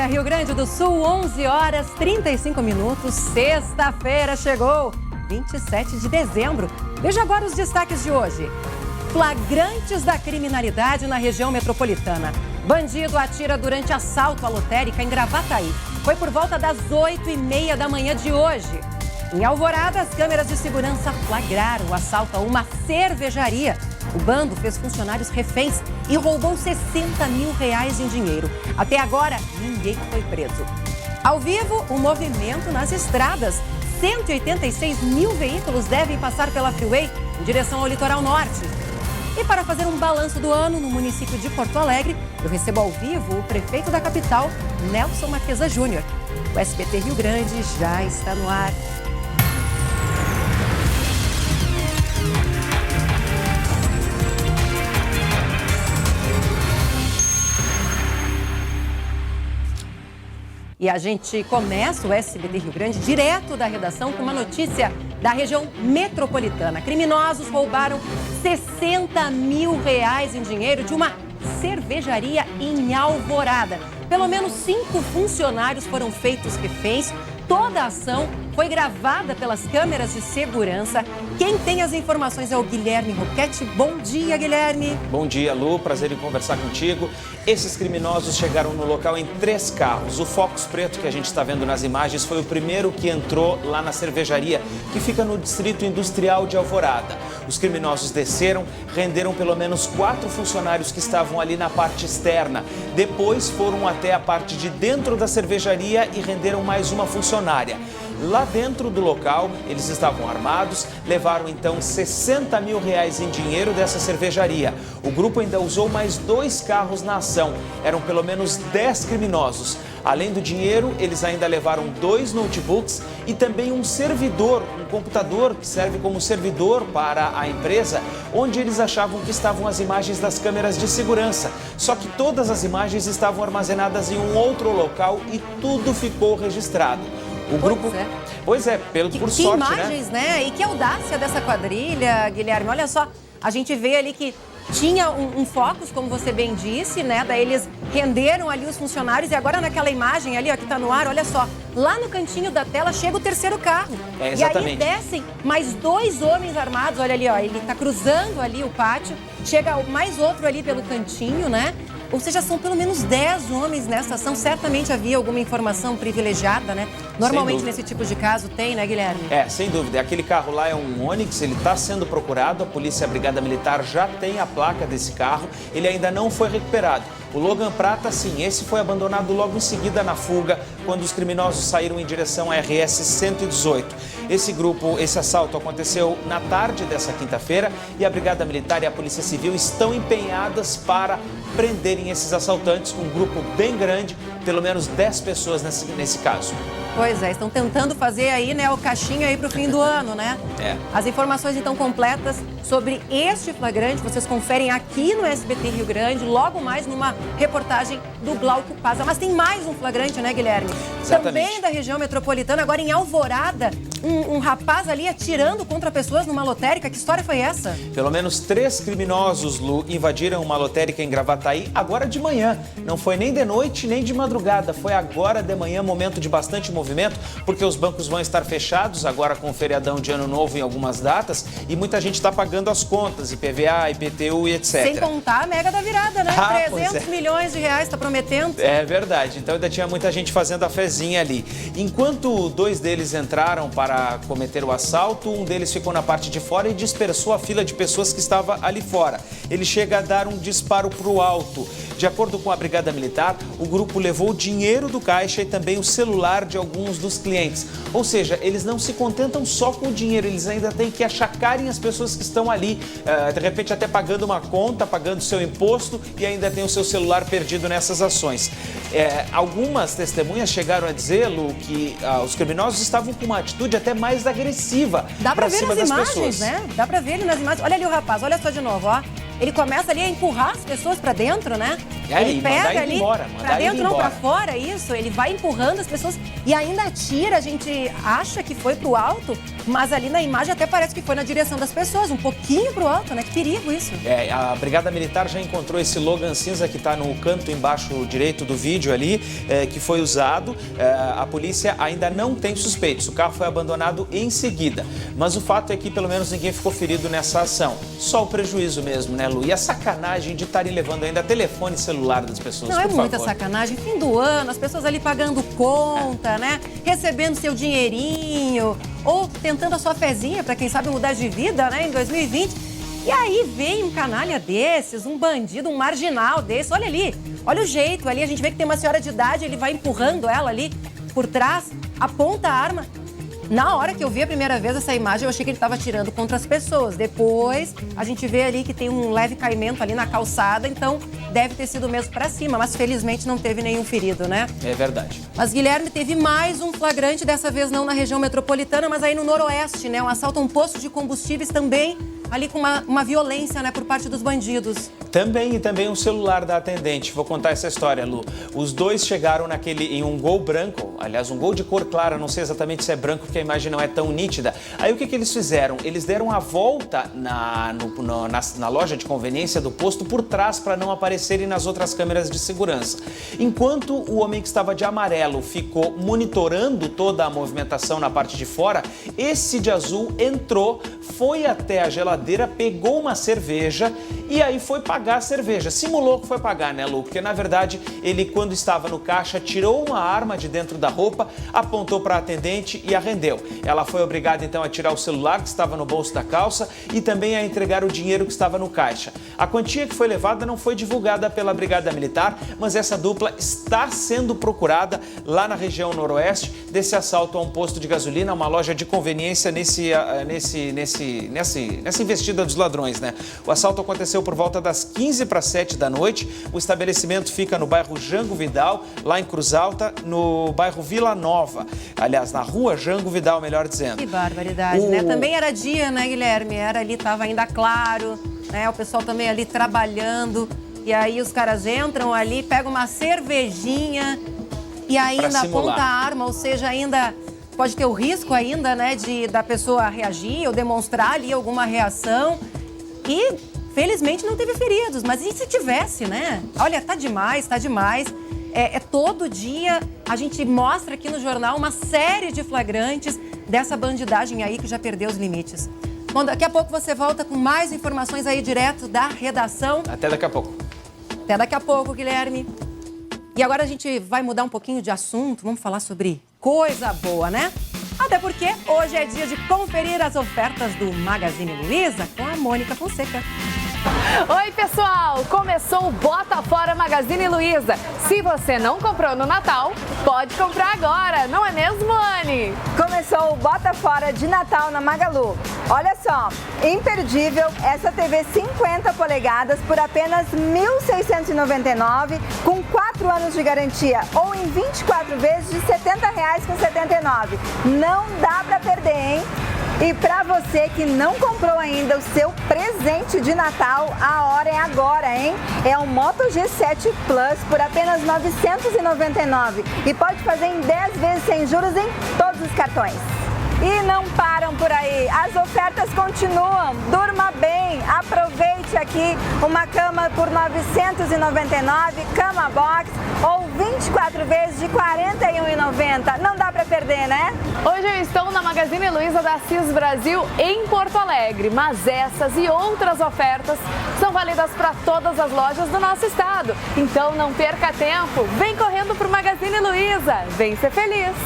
dia, Rio Grande do Sul, 11 horas 35 minutos, sexta-feira chegou, 27 de dezembro. Veja agora os destaques de hoje. Flagrantes da criminalidade na região metropolitana. Bandido atira durante assalto à lotérica em Gravataí. Foi por volta das 8h30 da manhã de hoje. Em Alvorada, as câmeras de segurança flagraram o assalto a uma cervejaria. O bando fez funcionários reféns e roubou 60 mil reais em dinheiro. Até agora, ninguém foi preso. Ao vivo, o movimento nas estradas. 186 mil veículos devem passar pela Freeway em direção ao litoral norte. E para fazer um balanço do ano no município de Porto Alegre, eu recebo ao vivo o prefeito da capital, Nelson Marquesa Júnior. O SBT Rio Grande já está no ar. E a gente começa o SBT Rio Grande direto da redação com uma notícia da região metropolitana. Criminosos roubaram 60 mil reais em dinheiro de uma cervejaria em Alvorada. Pelo menos 5 funcionários foram feitos reféns. Toda a ação foi gravada pelas câmeras de segurança. Quem tem as informações é o Guilherme Roquette. Bom dia, Guilherme. Bom dia, Lu. Prazer em conversar contigo. Esses criminosos chegaram no local em 3 carros. O Focus preto que a gente está vendo nas imagens foi o primeiro que entrou lá na cervejaria, que fica no Distrito Industrial de Alvorada. Os criminosos desceram, renderam pelo menos 4 funcionários que estavam ali na parte externa. Depois foram até a parte de dentro da cervejaria e renderam mais uma funcionária. Lá dentro do local, eles estavam armados, levaram então 60 mil reais em dinheiro dessa cervejaria. O grupo ainda usou mais 2 carros na ação. Eram pelo menos 10 criminosos. Além do dinheiro, eles ainda levaram 2 notebooks e também um servidor, um computador que serve como servidor para a empresa, onde eles achavam que estavam as imagens das câmeras de segurança. Só que todas as imagens estavam armazenadas em um outro local e tudo ficou registrado. O grupo... Pois é, por sorte, imagens, né? E que audácia dessa quadrilha, Guilherme. Olha só, a gente vê ali que tinha um Focus, como você bem disse, né? Daí eles renderam ali os funcionários e agora naquela imagem ali, ó, que tá no ar, olha só, lá no cantinho da tela chega o terceiro carro. Exatamente. E aí descem mais 2 homens armados, olha ali, ó, ele tá cruzando ali o pátio, chega mais outro ali pelo cantinho, né? Ou seja, são pelo menos 10 homens nessa ação. Certamente havia alguma informação privilegiada, né? Normalmente nesse tipo de caso tem, né, Guilherme? Sem dúvida. Aquele carro lá é um Onix, ele está sendo procurado. A Polícia e a Brigada Militar já tem a placa desse carro. Ele ainda não foi recuperado. O Logan Prata, sim, esse foi abandonado logo em seguida na fuga, quando os criminosos saíram em direção à RS 118. Esse assalto aconteceu na tarde dessa quinta-feira e a Brigada Militar e a Polícia Civil estão empenhadas para prenderem esses assaltantes, um grupo bem grande, pelo menos 10 pessoas nesse caso. Pois é, estão tentando fazer aí, né, o caixinho aí para o fim do ano, né? As informações, então, completas sobre este flagrante, vocês conferem aqui no SBT Rio Grande, logo mais numa reportagem do Glauco Paza. Mas tem mais um flagrante, né, Guilherme? Exatamente. Também da região metropolitana, agora em Alvorada, um rapaz ali atirando contra pessoas numa lotérica. Que história foi essa? Pelo menos 3 criminosos, Lu, invadiram uma lotérica em Gravataí agora de manhã. Não foi nem de noite, nem de madrugada. Foi agora de manhã, momento de bastante movimento, porque os bancos vão estar fechados agora com o feriadão de Ano Novo em algumas datas e muita gente está pagando as contas, IPVA, IPTU e etc. Sem contar a mega da virada, né? 300 milhões de reais, está prometendo. É verdade. Então ainda tinha muita gente fazendo a fezinha ali. Enquanto 2 deles entraram para cometer o assalto, um deles ficou na parte de fora e dispersou a fila de pessoas que estava ali fora. Ele chega a dar um disparo para o alto. De acordo com a Brigada Militar, o grupo levou o dinheiro do caixa e também o celular de alguns dos clientes. Ou seja, eles não se contentam só com o dinheiro, eles ainda têm que achacarem as pessoas que estão ali, de repente até pagando uma conta, pagando seu imposto e ainda tem o seu celular perdido nessas ações. Algumas testemunhas chegaram a dizer, Lu, que os criminosos estavam com uma atitude até mais agressiva para cima das pessoas. Dá pra ver nas imagens, né? Dá pra ver ele nas imagens. Olha ali o rapaz, olha só de novo, ó. Ele começa ali a empurrar as pessoas pra dentro, né? Ele pega ali pra dentro, não pra fora, isso. Ele vai empurrando as pessoas e ainda tira, a gente acha que foi pro alto, mas ali na imagem até parece que foi na direção das pessoas, um pouquinho pro alto, né? Que perigo isso. A Brigada Militar já encontrou esse Logan cinza que está no canto embaixo direito do vídeo ali, que foi usado. A polícia ainda não tem suspeitos, o carro foi abandonado em seguida. Mas o fato é que pelo menos ninguém ficou ferido nessa ação. Só o prejuízo mesmo, né, Lu? E a sacanagem de estarem levando ainda telefone celular das pessoas, Não, por é muita favor. Sacanagem. Fim do ano, as pessoas ali pagando conta, né? Recebendo seu dinheirinho, ou tentando a sua fezinha para quem sabe mudar de vida, né, em 2020. E aí vem um canalha desses, um bandido, um marginal desse. Olha ali, olha o jeito ali. A gente vê que tem uma senhora de idade, ele vai empurrando ela ali por trás, aponta a arma. Na hora que eu vi a primeira vez essa imagem, eu achei que ele estava atirando contra as pessoas. Depois, a gente vê ali que tem um leve caimento ali na calçada, então deve ter sido mesmo para cima, mas felizmente não teve nenhum ferido, né? É verdade. Mas, Guilherme, teve mais um flagrante, dessa vez não na região metropolitana, mas aí no noroeste, né? Um assalto a um posto de combustíveis também, ali com uma violência, né, por parte dos bandidos. Também um celular da atendente. Vou contar essa história, Lu. Os dois chegaram em um Gol branco, aliás, um Gol de cor clara, não sei exatamente se é branco, porque a imagem não é tão nítida. Aí o que eles fizeram? Eles deram a volta na loja de conveniência do posto por trás para não aparecerem nas outras câmeras de segurança. Enquanto o homem que estava de amarelo ficou monitorando toda a movimentação na parte de fora, esse de azul entrou, foi até a geladeira, pegou uma cerveja e aí foi pagar a cerveja. Simulou que foi pagar, né, Lu? Porque, na verdade, ele, quando estava no caixa, tirou uma arma de dentro da roupa, apontou para a atendente e a rendeu. Ela foi obrigada, então, a tirar o celular que estava no bolso da calça e também a entregar o dinheiro que estava no caixa. A quantia que foi levada não foi divulgada pela Brigada Militar, mas essa dupla está sendo procurada lá na região noroeste desse assalto a um posto de gasolina, uma loja de conveniência nessa investida dos ladrões, né? O assalto aconteceu por volta das 15 para 7 da noite. O estabelecimento fica no bairro Jango Vidal, lá em Cruz Alta, no bairro Vila Nova. Aliás, na rua Jango Vidal, melhor dizendo. Que barbaridade, né? Também era dia, né, Guilherme? Era ali, tava ainda claro, né? O pessoal também ali trabalhando. E aí os caras entram ali, pegam uma cervejinha e ainda aponta a arma, ou seja, ainda pode ter o risco ainda, né, da pessoa reagir ou demonstrar ali alguma reação. E felizmente não teve feridos, mas e se tivesse, né? Olha, tá demais, tá demais. Todo dia a gente mostra aqui no jornal uma série de flagrantes dessa bandidagem aí que já perdeu os limites. Bom, daqui a pouco você volta com mais informações aí direto da redação. Até daqui a pouco. Até daqui a pouco, Guilherme. E agora a gente vai mudar um pouquinho de assunto, vamos falar sobre coisa boa, né? Até porque hoje é dia de conferir as ofertas do Magazine Luiza com a Mônica Fonseca. Oi, pessoal! Começou o Bota Fora Magazine Luiza. Se você não comprou no Natal, pode comprar agora, não é mesmo, Anne? Começou o Bota Fora de Natal na Magalu. Olha só, imperdível essa TV 50 polegadas por apenas R$ 1.699, com 4 anos de garantia, ou em 24 vezes de R$ 70,79. Não dá pra perder, hein? E para você que não comprou ainda o seu presente de Natal, a hora é agora, hein? É o Moto G7 Plus por apenas R$ 999 e pode fazer em 10 vezes sem juros em todos os cartões. E não param por aí, as ofertas continuam. Durma bem, aproveite aqui uma cama por R$ 999, cama box ou 24 vezes de R$ 41,90. Não dá para perder, né? Hoje eu estou na Magazine Luiza da CIS Brasil em Porto Alegre, mas essas e outras ofertas são válidas para todas as lojas do nosso estado. Então não perca tempo, vem correndo para o Magazine Luiza, vem ser feliz!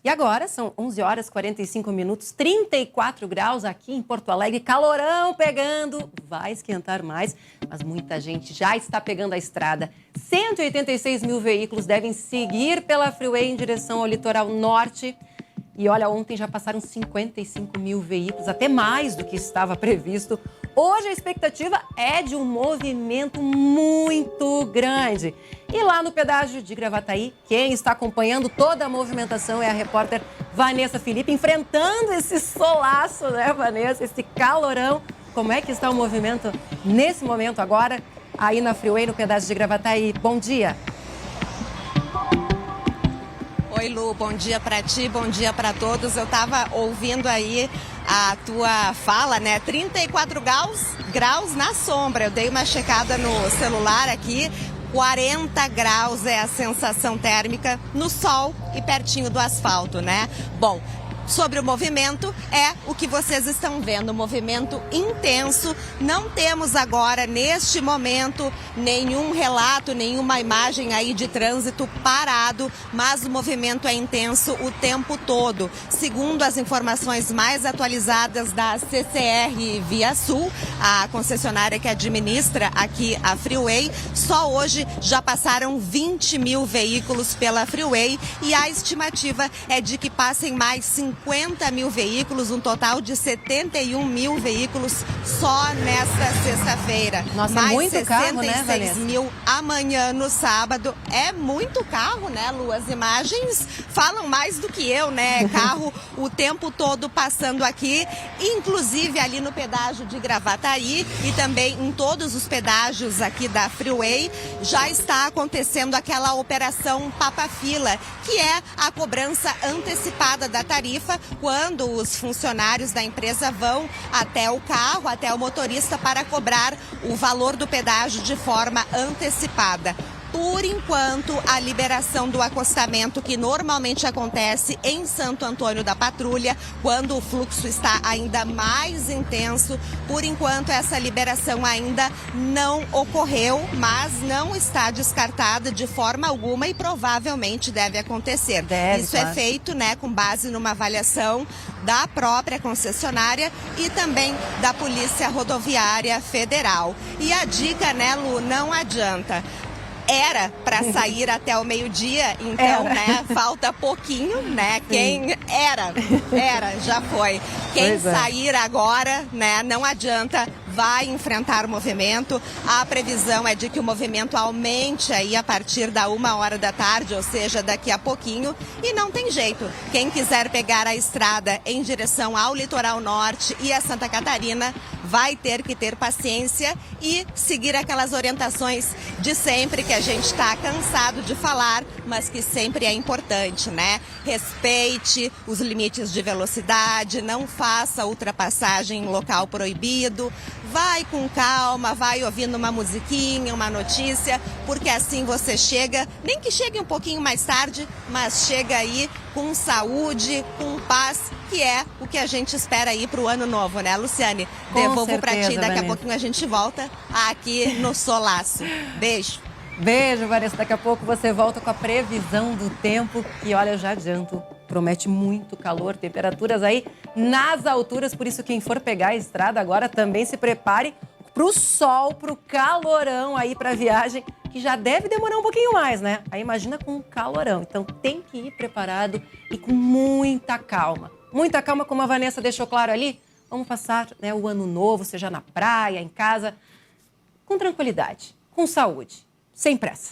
E agora são 11 horas e 45 minutos, 34 graus aqui em Porto Alegre, calorão pegando, vai esquentar mais, mas muita gente já está pegando a estrada. 186 mil veículos devem seguir pela Freeway em direção ao litoral norte. E olha, ontem já passaram 55 mil veículos, até mais do que estava previsto. Hoje a expectativa é de um movimento muito grande. E lá no pedágio de Gravataí, quem está acompanhando toda a movimentação é a repórter Vanessa Felipe, enfrentando esse solaço, né, Vanessa? Esse calorão. Como é que está o movimento nesse momento agora, aí na Freeway, no pedágio de Gravataí? Bom dia. Oi, Lu, bom dia para ti, bom dia para todos. Eu estava ouvindo aí a tua fala, né? 34 graus na sombra. Eu dei uma checada no celular aqui. 40 graus é a sensação térmica no sol e pertinho do asfalto, né? Bom, sobre o movimento, é o que vocês estão vendo, movimento intenso. Não temos agora, neste momento, nenhum relato, nenhuma imagem aí de trânsito parado, mas o movimento é intenso o tempo todo. Segundo as informações mais atualizadas da CCR Via Sul, a concessionária que administra aqui a Freeway, só hoje já passaram 20 mil veículos pela Freeway e a estimativa é de que passem mais 50 mil veículos, um total de 71 mil veículos só nesta sexta-feira. Nossa, mais é muito carro, né, 66 Vanessa? mil amanhã no sábado. É muito carro, né, Lu? As imagens falam mais do que eu, né? Carro o tempo todo passando aqui, inclusive ali no pedágio de Gravataí e também em todos os pedágios aqui da Freeway, já está acontecendo aquela operação Papa-Fila, que é a cobrança antecipada da tarifa quando os funcionários da empresa vão até o carro, até o motorista para cobrar o valor do pedágio de forma antecipada. Por enquanto, a liberação do acostamento, que normalmente acontece em Santo Antônio da Patrulha, quando o fluxo está ainda mais intenso, por enquanto essa liberação ainda não ocorreu, mas não está descartada de forma alguma e provavelmente deve acontecer. Isso claro. é feito, né, com base numa avaliação da própria concessionária e também da Polícia Rodoviária Federal. E a dica, né, Lu, não adianta. Era para sair até o meio-dia, então, né, falta pouquinho, né? Quem já foi. Quem sair agora, né, não adianta, vai enfrentar o movimento. A previsão é de que o movimento aumente aí a partir da 1h da tarde, ou seja, daqui a pouquinho, e não tem jeito. Quem quiser pegar a estrada em direção ao litoral norte e a Santa Catarina, vai ter que ter paciência e seguir aquelas orientações de sempre que a gente está cansado de falar, mas que sempre é importante, né? Respeite os limites de velocidade, não faça ultrapassagem em local proibido, vai com calma, vai ouvindo uma musiquinha, uma notícia, porque assim você chega, nem que chegue um pouquinho mais tarde, mas chega aí com saúde, com paz, que é o que a gente espera aí para o ano novo, né, Luciane? Devolvo para ti, daqui a pouquinho a gente volta aqui no Solaço. Beijo. Beijo, Vanessa. Daqui a pouco você volta com a previsão do tempo, que, olha, eu já adianto, promete muito calor, temperaturas aí nas alturas, por isso quem for pegar a estrada agora também se prepare pro sol, pro calorão aí pra viagem, que já deve demorar um pouquinho mais, né? Aí imagina com um calorão, então tem que ir preparado e com muita calma. Muita calma, como a Vanessa deixou claro ali, vamos passar, né, o ano novo, seja na praia, em casa, com tranquilidade, com saúde. Sem pressa.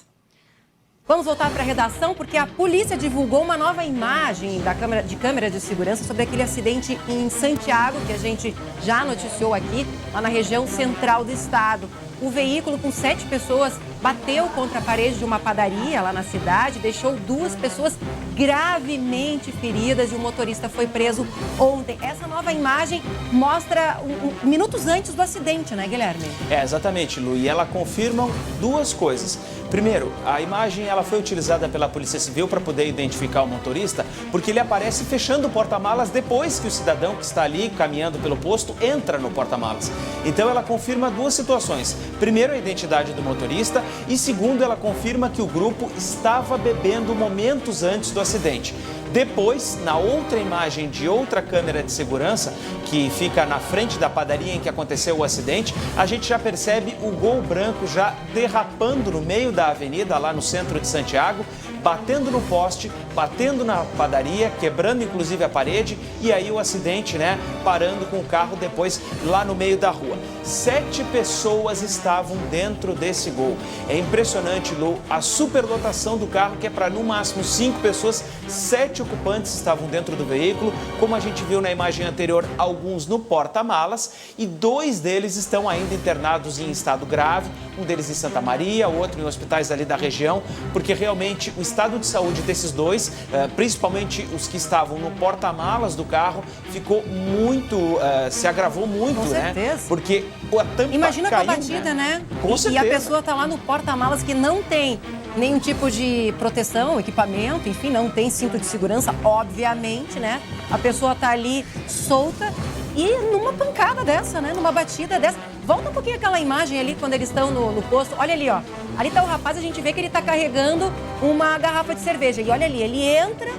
Vamos voltar para a redação porque a polícia divulgou uma nova imagem de câmera de segurança sobre aquele acidente em Santiago, que a gente já noticiou aqui, lá na região central do estado. O veículo com 7 pessoas bateu contra a parede de uma padaria lá na cidade, deixou 2 pessoas gravemente feridas e o motorista foi preso ontem. Essa nova imagem mostra minutos antes do acidente, né, Guilherme? É, exatamente, Lu. E ela confirma 2 coisas. Primeiro, a imagem ela foi utilizada pela Polícia Civil para poder identificar o motorista, porque ele aparece fechando o porta-malas depois que o cidadão que está ali caminhando pelo posto entra no porta-malas. Então ela confirma 2 situações. Primeiro, a identidade do motorista e segundo, ela confirma que o grupo estava bebendo momentos antes do acidente. Depois, na outra imagem de outra câmera de segurança, que fica na frente da padaria em que aconteceu o acidente, a gente já percebe o Gol branco já derrapando no meio da avenida, lá no centro de Santiago, batendo no poste, batendo na padaria, quebrando inclusive a parede, e aí o acidente, né, parando com o carro depois lá no meio da rua. 7 pessoas estavam dentro desse Gol. É impressionante, Lu, a superlotação do carro, que é para no máximo 5 pessoas, 7 ocupantes estavam dentro do veículo, como a gente viu na imagem anterior, alguns no porta-malas, e 2 deles estão ainda internados em estado grave, um deles em Santa Maria, o outro em hospitais ali da região, porque realmente o estado de saúde desses dois, principalmente os que estavam no porta-malas do carro, ficou muito, se agravou muito, Com né? certeza. Porque a tampa Imagina caiu, com a batida, né? Com E certeza. a pessoa tá lá no porta-malas que não tem nenhum tipo de proteção, equipamento, enfim, não tem cinto de segurança, obviamente, né? A pessoa tá ali solta e numa pancada dessa, né? Numa batida dessa. Volta um pouquinho aquela imagem ali quando eles estão no posto. Olha ali, ó. Ali tá o rapaz, a gente vê que ele tá carregando uma garrafa de cerveja. E olha ali, ele entra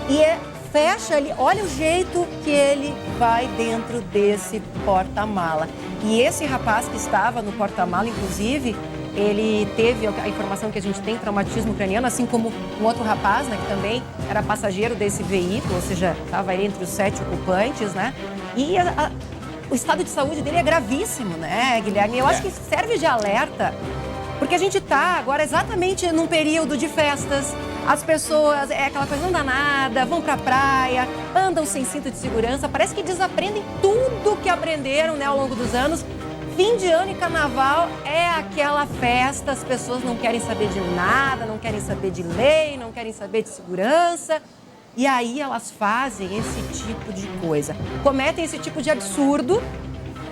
e fecha ali. Olha o jeito que ele vai dentro desse porta-mala. E esse rapaz que estava no porta-mala, inclusive, ele teve, a informação que a gente tem, traumatismo craniano, assim como um outro rapaz, né, que também era passageiro desse veículo, ou seja, estava ali entre os 7 ocupantes, né? E o estado de saúde dele é gravíssimo, né, Guilherme? Eu acho que serve de alerta, porque a gente está agora exatamente num período de festas. As pessoas, aquela coisa, não dá nada, vão pra praia, andam sem cinto de segurança, parece que desaprendem tudo que aprenderam, né, ao longo dos anos. Fim de ano e carnaval é aquela festa, as pessoas não querem saber de nada, não querem saber de lei, não querem saber de segurança. E aí elas fazem esse tipo de coisa, cometem esse tipo de absurdo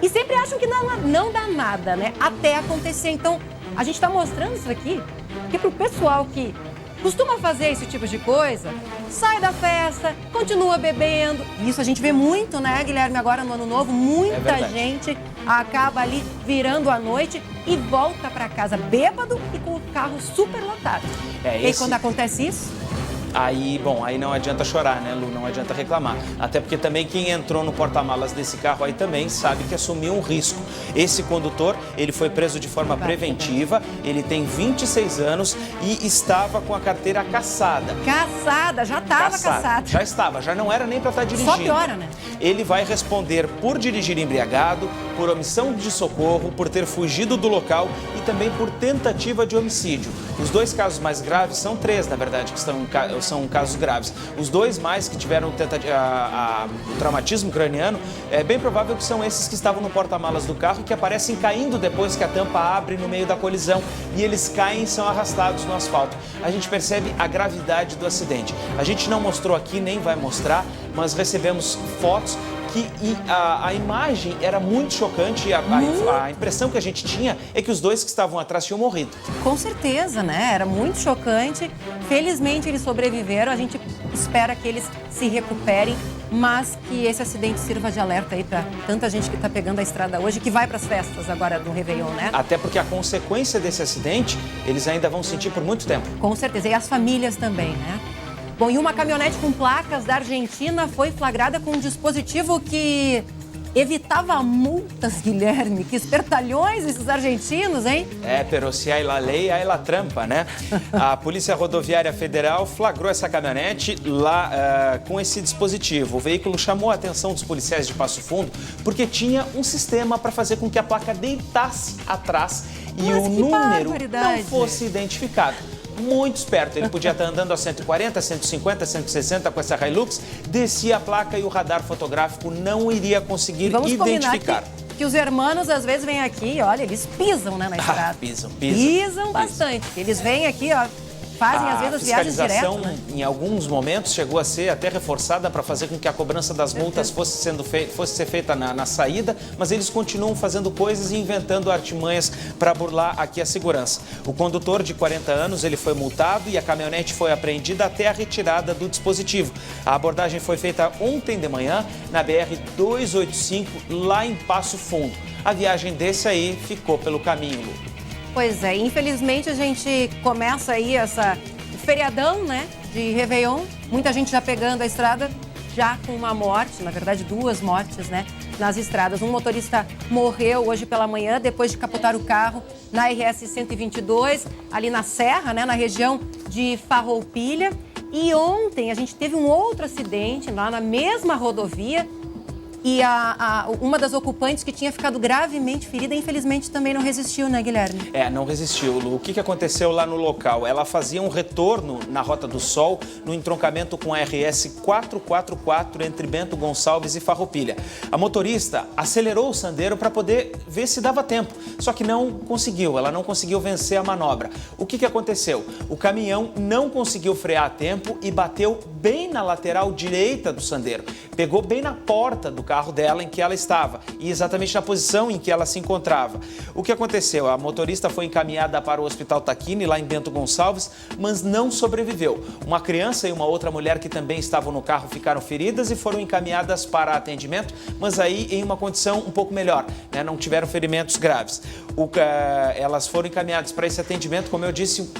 e sempre acham que não dá nada, né? Até acontecer. Então, a gente está mostrando isso aqui, porque pro pessoal que costuma fazer esse tipo de coisa, sai da festa, continua bebendo. E isso a gente vê muito, né, Guilherme, agora no Ano Novo, muita gente acaba ali virando a noite e volta para casa bêbado e com o carro super lotado. E quando acontece isso? Aí, bom, aí não adianta chorar, né, Lu? Não adianta reclamar. Até porque também quem entrou no porta-malas desse carro aí também sabe que assumiu um risco. Esse condutor, ele foi preso de forma preventiva, ele tem 26 anos e estava com a carteira cassada. Cassada, já estava cassada. Já estava, já não era nem para estar dirigindo. Só piora, né? Ele vai responder por dirigir embriagado, por omissão de socorro, por ter fugido do local e também por tentativa de homicídio. Os dois casos mais graves, são 3, na verdade, que são casos graves. Os dois mais que tiveram o traumatismo craniano, é bem provável que são esses que estavam no porta-malas do carro e que aparecem caindo depois que a tampa abre no meio da colisão e eles caem e são arrastados no asfalto. A gente percebe a gravidade do acidente. A gente não mostrou aqui, nem vai mostrar, mas recebemos fotos que a imagem era muito chocante e a impressão que a gente tinha é que os dois que estavam atrás tinham morrido. Com certeza, né? Era muito chocante. Felizmente eles sobreviveram. A gente espera que eles se recuperem, mas que esse acidente sirva de alerta aí para tanta gente que está pegando a estrada hoje, que vai para as festas agora do Réveillon, né? Até porque a consequência desse acidente, eles ainda vão sentir por muito tempo. Com certeza. E as famílias também, né? Bom, e uma caminhonete com placas da Argentina foi flagrada com um dispositivo que evitava multas, Guilherme. Que espertalhões esses argentinos, hein? Pero se há la lei, há la trampa, né? A Polícia Rodoviária Federal flagrou essa caminhonete lá com esse dispositivo. O veículo chamou a atenção dos policiais de Passo Fundo porque tinha um sistema para fazer com que a placa deitasse atrás e o número não fosse identificado. Muito esperto, ele podia estar andando a 140, 150, 160 com essa Hilux, descia a placa e o radar fotográfico não iria conseguir identificar. Que os hermanos às vezes vêm aqui, olha, eles pisam, né, na estrada. Pisam bastante. Eles vêm aqui, ó, fazem às vezes as viagens direto, né? A fiscalização, em alguns momentos, chegou a ser até reforçada para fazer com que a cobrança das multas fosse ser feita na saída, mas eles continuam fazendo coisas e inventando artimanhas para burlar aqui a segurança. O condutor de 40 anos, ele foi multado e a caminhonete foi apreendida até a retirada do dispositivo. A abordagem foi feita ontem de manhã na BR-285, lá em Passo Fundo. A viagem desse aí ficou pelo caminho, Lu. Pois é, infelizmente a gente começa aí essa feriadão, né, de Réveillon. Muita gente já pegando a estrada, já com uma morte, na verdade 2 mortes, né, nas estradas. Um motorista morreu hoje pela manhã depois de capotar o carro na RS 122, ali na Serra, né, na região de Farroupilha. E ontem a gente teve um outro acidente lá na mesma rodovia E uma das ocupantes que tinha ficado gravemente ferida, infelizmente também não resistiu, né, Guilherme? Não resistiu, Lu. O que aconteceu lá no local? Ela fazia um retorno na Rota do Sol, no entroncamento com a RS 444 entre Bento Gonçalves e Farroupilha. A motorista acelerou o Sandero para poder ver se dava tempo, só que não conseguiu, ela não conseguiu vencer a manobra. O que aconteceu? O caminhão não conseguiu frear a tempo e bateu bem na lateral direita do Sandero. Pegou bem na porta do carro dela em que ela estava e exatamente na posição em que ela se encontrava. O que aconteceu? A motorista foi encaminhada para o Hospital Tacchini, lá em Bento Gonçalves, mas não sobreviveu. Uma criança e uma outra mulher que também estavam no carro ficaram feridas e foram encaminhadas para atendimento, mas aí em uma condição um pouco melhor, né? Não tiveram ferimentos graves. Elas foram encaminhadas para esse atendimento, como eu disse,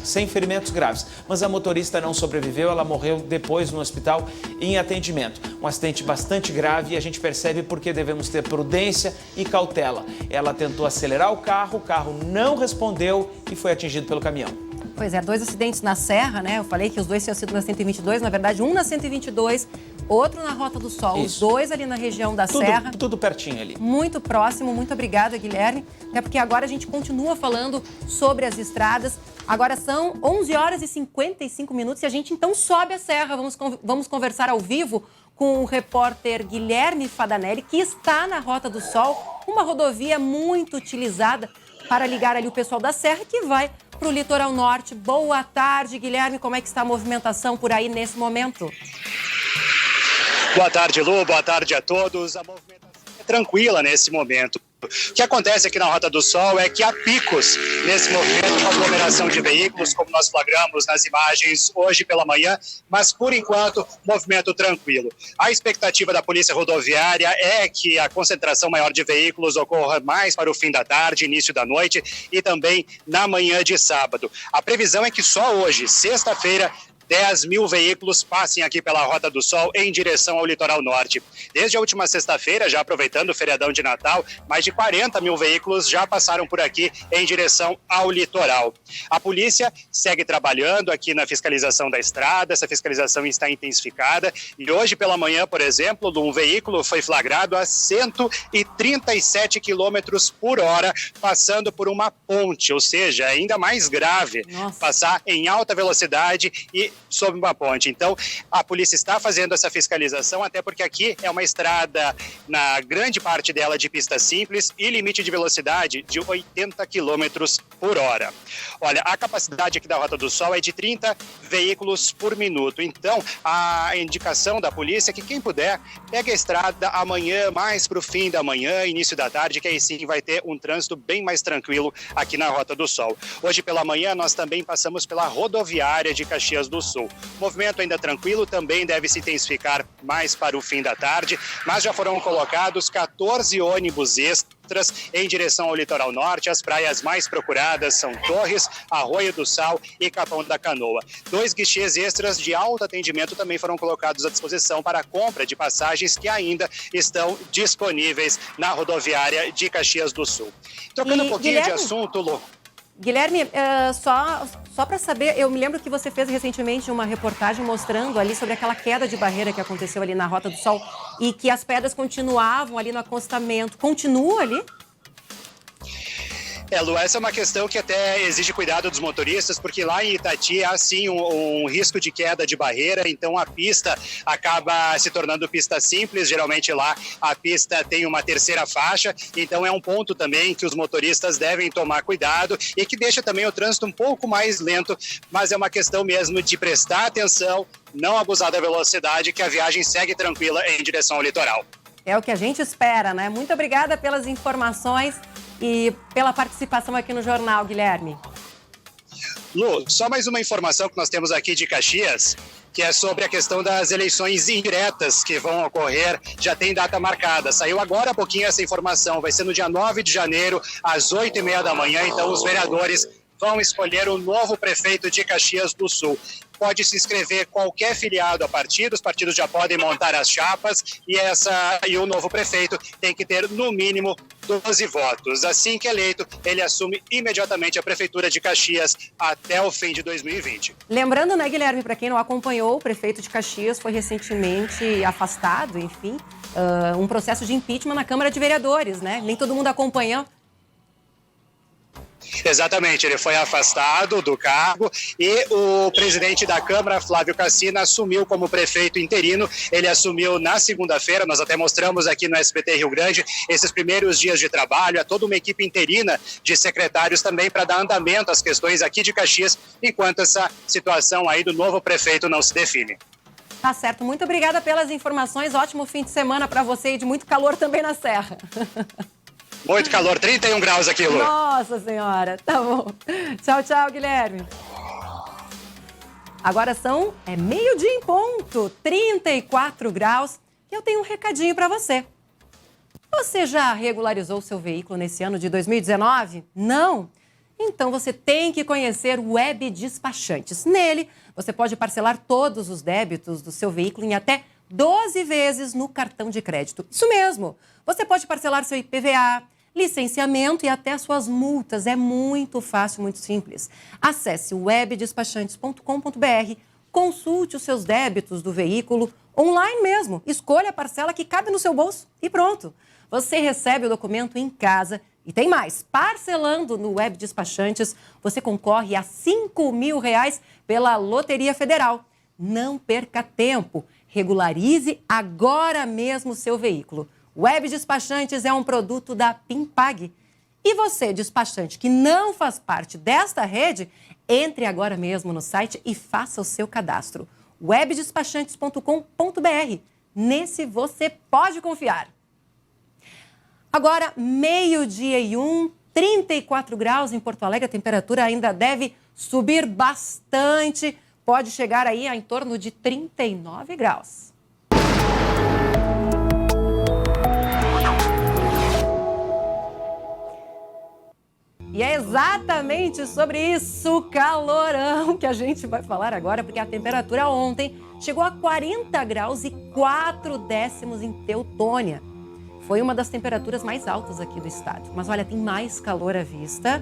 sem ferimentos graves, mas a motorista não sobreviveu, ela morreu depois no hospital em atendimento. Um acidente bastante grave e a gente percebe porque devemos ter prudência e cautela. Ela tentou acelerar o carro não respondeu e foi atingido pelo caminhão. Pois é, 2 acidentes na Serra, né? Eu falei que os 2 tinham sido na 122, na verdade, um na 122, outro na Rota do Sol. Isso. Os 2 ali na região da Serra. Tudo pertinho ali. Muito próximo, muito obrigada, Guilherme. Até porque agora a gente continua falando sobre as estradas. Agora são 11 horas e 55 minutos e a gente então sobe a serra. Vamos conversar ao vivo com o repórter Guilherme Fadanelli, que está na Rota do Sol, uma rodovia muito utilizada para ligar ali o pessoal da Serra que vai para o litoral norte. Boa tarde, Guilherme. Como é que está a movimentação por aí nesse momento? Boa tarde, Lu. Boa tarde a todos. A movimentação é tranquila nesse momento. O que acontece aqui na Rota do Sol é que há picos nesse movimento, uma aglomeração de veículos, como nós flagramos nas imagens hoje pela manhã, mas por enquanto, movimento tranquilo. A expectativa da Polícia Rodoviária é que a concentração maior de veículos ocorra mais para o fim da tarde, início da noite e também na manhã de sábado. A previsão é que só hoje, sexta-feira, 10 mil veículos passem aqui pela Rota do Sol em direção ao litoral norte. Desde a última sexta-feira, já aproveitando o feriadão de Natal, mais de 40 mil veículos já passaram por aqui em direção ao litoral. A polícia segue trabalhando aqui na fiscalização da estrada, essa fiscalização está intensificada e hoje pela manhã, por exemplo, um veículo foi flagrado a 137 km por hora, passando por uma ponte, ou seja, ainda mais grave, passar em alta velocidade e sob uma ponte. Então, a polícia está fazendo essa fiscalização, até porque aqui é uma estrada, na grande parte dela, de pista simples e limite de velocidade de 80 km por hora. Olha, a capacidade aqui da Rota do Sol é de 30 veículos por minuto. Então, a indicação da polícia é que quem puder, pegue a estrada amanhã, mais para o fim da manhã, início da tarde, que aí sim vai ter um trânsito bem mais tranquilo aqui na Rota do Sol. Hoje pela manhã, nós também passamos pela rodoviária de Caxias do Sul. O movimento ainda tranquilo, também deve se intensificar mais para o fim da tarde, mas já foram colocados 14 ônibus extras em direção ao litoral norte. As praias mais procuradas são Torres, Arroio do Sal e Capão da Canoa. 2 guichês extras de alto atendimento também foram colocados à disposição para a compra de passagens que ainda estão disponíveis na rodoviária de Caxias do Sul. Trocando um pouquinho de assunto, Lu. Guilherme, só para saber, eu me lembro que você fez recentemente uma reportagem mostrando ali sobre aquela queda de barreira que aconteceu ali na Rota do Sol e que as pedras continuavam ali no acostamento. Continua ali? Lu, essa é uma questão que até exige cuidado dos motoristas, porque lá em Itati há sim um risco de queda de barreira, então a pista acaba se tornando pista simples. Geralmente lá a pista tem uma terceira faixa, então é um ponto também que os motoristas devem tomar cuidado e que deixa também o trânsito um pouco mais lento, mas é uma questão mesmo de prestar atenção, não abusar da velocidade, que a viagem segue tranquila em direção ao litoral. É o que a gente espera, né? Muito obrigada pelas informações e pela participação aqui no Jornal, Guilherme. Lu, só mais uma informação que nós temos aqui de Caxias, que é sobre a questão das eleições indiretas que vão ocorrer, já tem data marcada. Saiu agora há pouquinho essa informação, vai ser no dia 9 de janeiro, às 8h30 da manhã, então os vereadores vão escolher o novo prefeito de Caxias do Sul. Pode se inscrever qualquer filiado a partido, os partidos já podem montar as chapas e o novo prefeito tem que ter no mínimo 12 votos. Assim que eleito, ele assume imediatamente a prefeitura de Caxias até o fim de 2020. Lembrando, né, Guilherme, para quem não acompanhou, o prefeito de Caxias foi recentemente afastado, enfim, um processo de impeachment na Câmara de Vereadores, né? Nem todo mundo acompanhou. Exatamente, ele foi afastado do cargo e o presidente da Câmara, Flávio Cassina, assumiu como prefeito interino. Ele assumiu na segunda-feira, nós até mostramos aqui no SBT Rio Grande esses primeiros dias de trabalho, toda uma equipe interina de secretários também para dar andamento às questões aqui de Caxias, enquanto essa situação aí do novo prefeito não se define. Tá certo, muito obrigada pelas informações, ótimo fim de semana para você e de muito calor também na Serra. Muito calor, 31 graus aqui, Lu. Nossa Senhora, tá bom. Tchau, tchau, Guilherme. Agora são meio-dia em ponto, 34 graus. E eu tenho um recadinho para você. Você já regularizou seu veículo nesse ano de 2019? Não? Então você tem que conhecer o Web Despachantes. Nele, você pode parcelar todos os débitos do seu veículo em até 12 vezes no cartão de crédito. Isso mesmo. Você pode parcelar seu IPVA, licenciamento e até suas multas. É muito fácil, muito simples. Acesse webdespachantes.com.br, consulte os seus débitos do veículo online mesmo. Escolha a parcela que cabe no seu bolso e pronto. Você recebe o documento em casa e tem mais. Parcelando no Web Despachantes, você concorre a R$5.000 pela Loteria Federal. Não perca tempo. Regularize agora mesmo o seu veículo. Web Despachantes é um produto da Pimpag. E você, despachante que não faz parte desta rede, entre agora mesmo no site e faça o seu cadastro. webdespachantes.com.br. Nesse você pode confiar. Agora, 12:01, 34 graus em Porto Alegre. A temperatura ainda deve subir bastante. Pode chegar aí a em torno de 39 graus. E é exatamente sobre isso, calorão, que a gente vai falar agora, porque a temperatura ontem chegou a 40 graus e 4 décimos em Teutônia. Foi uma das temperaturas mais altas aqui do estado. Mas olha, tem mais calor à vista.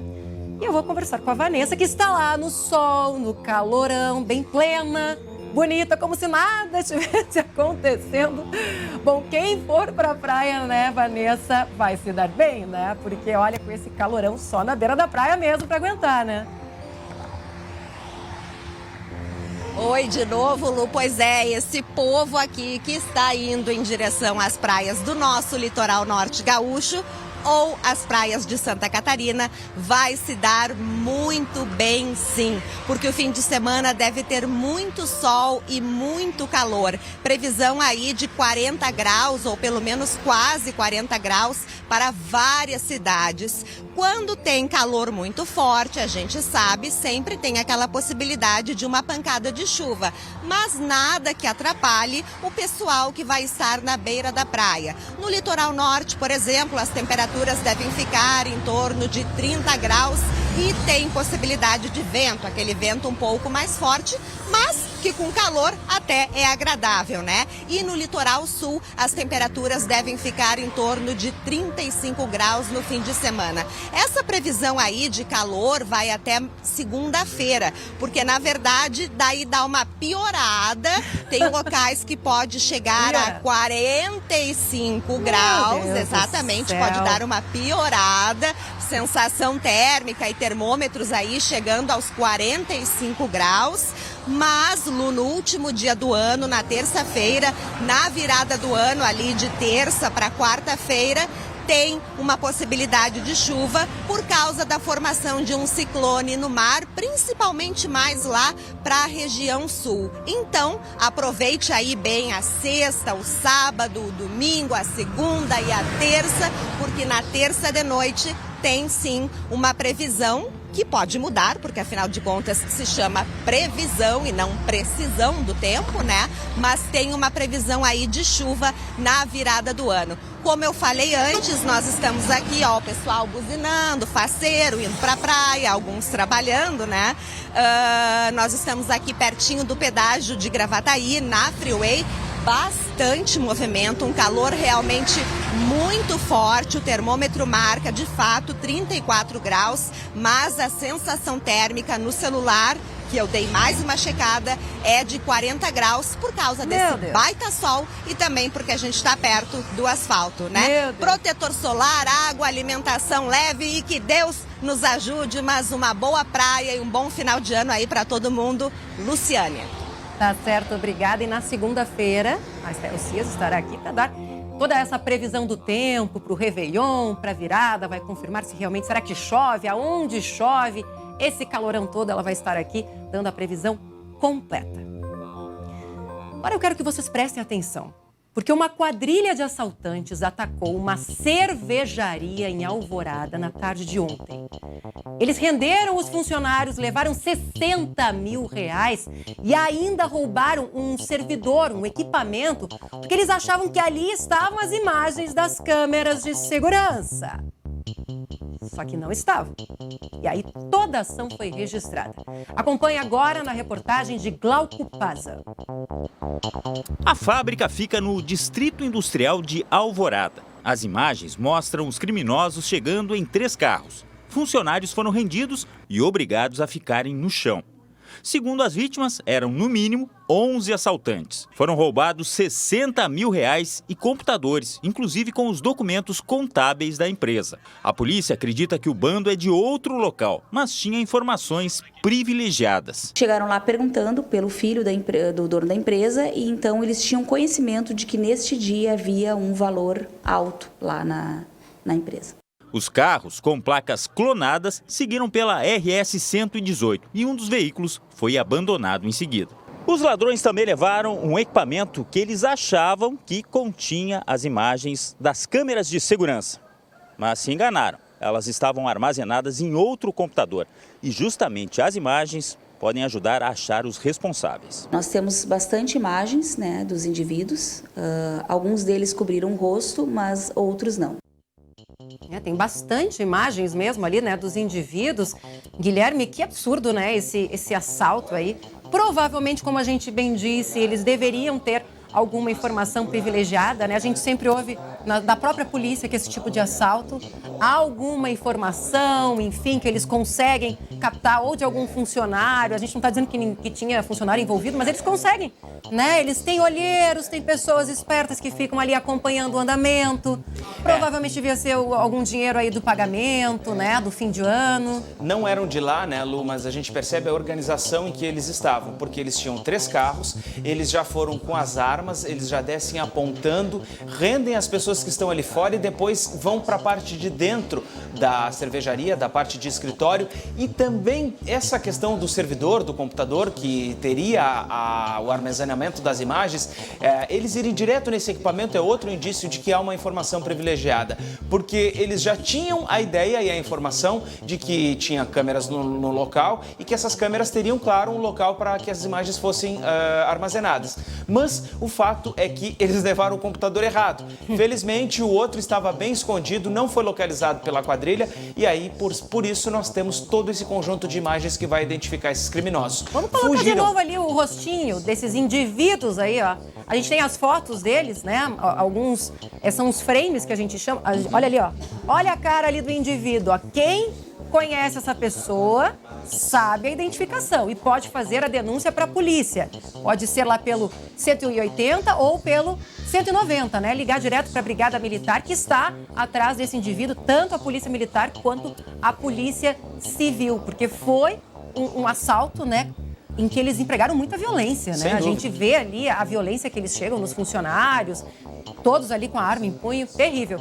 E eu vou conversar com a Vanessa, que está lá no sol, no calorão, bem plena, bonita, como se nada estivesse acontecendo. Bom, quem for pra praia, né, Vanessa, vai se dar bem, né? Porque olha, com esse calorão só na beira da praia mesmo pra aguentar, né? Oi de novo, Lu. Pois é, esse povo aqui que está indo em direção às praias do nosso litoral norte gaúcho ou as praias de Santa Catarina vai se dar muito bem, sim, porque o fim de semana deve ter muito sol e muito calor. Previsão aí de 40 graus ou pelo menos quase 40 graus para várias cidades. Quando tem calor muito forte, a gente sabe, sempre tem aquela possibilidade de uma pancada de chuva, mas nada que atrapalhe o pessoal que vai estar na beira da praia. No litoral norte, por exemplo, as temperaturas devem ficar em torno de 30 graus e tem possibilidade de vento, aquele vento um pouco mais forte, mas que com calor até é agradável, né? E no litoral sul, as temperaturas devem ficar em torno de 35 graus no fim de semana. Essa previsão aí de calor vai até segunda-feira, porque na verdade daí dá uma piorada, tem locais que pode chegar a 45 graus, exatamente, pode dar uma piorada, sensação térmica e termômetros aí chegando aos 45 graus. Mas, Lu, no último dia do ano, na terça-feira, na virada do ano, ali de terça para quarta-feira, tem uma possibilidade de chuva por causa da formação de um ciclone no mar, principalmente mais lá para a região sul. Então, aproveite aí bem a sexta, o sábado, o domingo, a segunda e a terça, porque na terça de noite tem sim uma previsão que pode mudar, porque afinal de contas se chama previsão e não precisão do tempo, né? Mas tem uma previsão aí de chuva na virada do ano. Como eu falei antes, nós estamos aqui, ó, o pessoal buzinando, faceiro, indo pra praia, alguns trabalhando, né? Nós estamos aqui pertinho do pedágio de Gravataí, na Freeway. Bastante movimento, um calor realmente muito forte. O termômetro marca de fato 34 graus, mas a sensação térmica no celular, que eu dei mais uma checada, é de 40 graus por causa desse baita sol e também porque a gente está perto do asfalto, né? Protetor solar, água, alimentação leve e que Deus nos ajude, mas uma boa praia e um bom final de ano aí para todo mundo. Luciane. Tá certo, obrigada. E na segunda-feira, o CIAS estará aqui para dar toda essa previsão do tempo para o Réveillon, para a virada, vai confirmar se realmente, será que chove, aonde chove, esse calorão todo, ela vai estar aqui dando a previsão completa. Agora eu quero que vocês prestem atenção, porque uma quadrilha de assaltantes atacou uma cervejaria em Alvorada na tarde de ontem. Eles renderam os funcionários, levaram R$60 mil e ainda roubaram um servidor, um equipamento, porque eles achavam que ali estavam as imagens das câmeras de segurança. Só que não estavam. E aí toda a ação foi registrada. Acompanhe agora na reportagem de Glauco Paza. A fábrica fica no Distrito Industrial de Alvorada. As imagens mostram os criminosos chegando em 3 carros. Funcionários foram rendidos e obrigados a ficarem no chão. Segundo as vítimas, eram no mínimo 11 assaltantes. Foram roubados R$60 mil e computadores, inclusive com os documentos contábeis da empresa. A polícia acredita que o bando é de outro local, mas tinha informações privilegiadas. Chegaram lá perguntando pelo filho do dono da empresa e então eles tinham conhecimento de que neste dia havia um valor alto lá na empresa. Os carros, com placas clonadas, seguiram pela RS 118 e um dos veículos foi abandonado em seguida. Os ladrões também levaram um equipamento que eles achavam que continha as imagens das câmeras de segurança. Mas se enganaram, elas estavam armazenadas em outro computador e justamente as imagens podem ajudar a achar os responsáveis. Nós temos bastante imagens, né, dos indivíduos, alguns deles cobriram o rosto, mas outros não. Tem bastante imagens mesmo ali, né, dos indivíduos. Guilherme, que absurdo, né, esse assalto aí. Provavelmente, como a gente bem disse, eles deveriam ter alguma informação privilegiada, né? A gente sempre ouve da própria polícia que esse tipo de assalto, há alguma informação, enfim, que eles conseguem captar ou de algum funcionário. A gente não está dizendo que tinha funcionário envolvido, mas eles conseguem, né? Eles têm olheiros, tem pessoas espertas que ficam ali acompanhando o andamento. Provavelmente devia ser algum dinheiro aí do pagamento, né? Do fim de ano. Não eram de lá, né, Lu, mas a gente percebe a organização em que eles estavam, porque eles tinham 3 carros, eles já foram com as armas, eles já descem apontando, rendem as pessoas que estão ali fora e depois vão para a parte de dentro da cervejaria, da parte de escritório. E também essa questão do servidor, do computador, que teria o armazenamento das imagens, eles irem direto nesse equipamento é outro indício de que há uma informação privilegiada, porque eles já tinham a ideia e a informação de que tinha câmeras no local e que essas câmeras teriam, claro, um local para que as imagens fossem armazenadas. Mas o fato é que eles levaram o computador errado. Felizmente, o outro estava bem escondido, não foi localizado pela quadrilha e aí, por isso, nós temos todo esse conjunto de imagens que vai identificar esses criminosos. Vamos colocar de novo ali o rostinho desses indivíduos aí, ó. A gente tem as fotos deles, né? Alguns são os frames que a gente chama. Olha ali, ó. Olha a cara ali do indivíduo, ó. Quem conhece essa pessoa sabe a identificação e pode fazer a denúncia para a polícia. Pode ser lá pelo 180 ou pelo 190, né? Ligar direto para a Brigada Militar que está atrás desse indivíduo, tanto a Polícia Militar quanto a Polícia Civil, porque foi um assalto, né? em que eles empregaram muita violência, né? A gente vê ali a violência que eles chegam nos funcionários, todos ali com a arma em punho, terrível.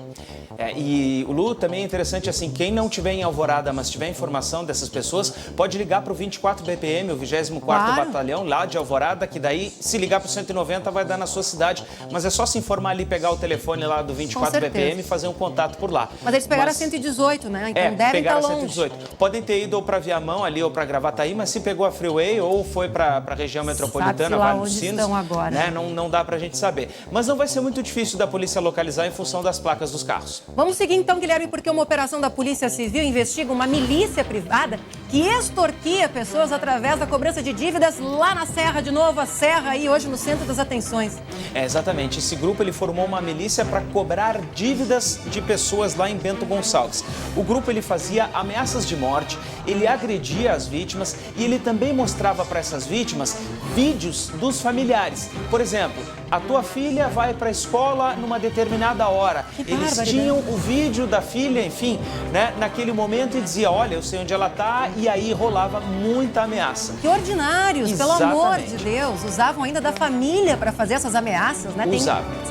E o Lu, também é interessante assim, quem não tiver em Alvorada, mas tiver informação dessas pessoas, pode ligar para o 24 BPM, o 24º Batalhão, lá de Alvorada, que daí, se ligar para o 190, vai dar na sua cidade. Mas é só se informar ali, pegar o telefone lá do 24 BPM e fazer um contato por lá. Mas eles pegaram a 118, né? Então devem estar longe. 118. Podem ter ido ou para Viamão ali ou para Gravataí, mas se pegou a Freeway ou foi para a região metropolitana, Vale dos Sinos, estão agora. Né? Não dá para a gente saber. Mas não vai ser muito difícil da polícia localizar em função das placas dos carros. Vamos seguir então, Guilherme, porque uma operação da Polícia Civil investiga uma milícia privada que extorquia pessoas através da cobrança de dívidas lá na Serra, de novo, a Serra aí hoje no centro das atenções. Exatamente. Esse grupo ele formou uma milícia para cobrar dívidas de pessoas lá em Bento Gonçalves. O grupo ele fazia ameaças de morte, ele agredia as vítimas e ele também mostrava para essas vítimas vídeos dos familiares. Por exemplo, a tua filha vai para a escola numa determinada hora. Eles tinham o vídeo da filha, enfim, né, naquele momento e dizia, olha, eu sei onde ela está, e aí rolava muita ameaça. Que ordinários, pelo amor de Deus, usavam ainda da família para fazer essas ameaças, né?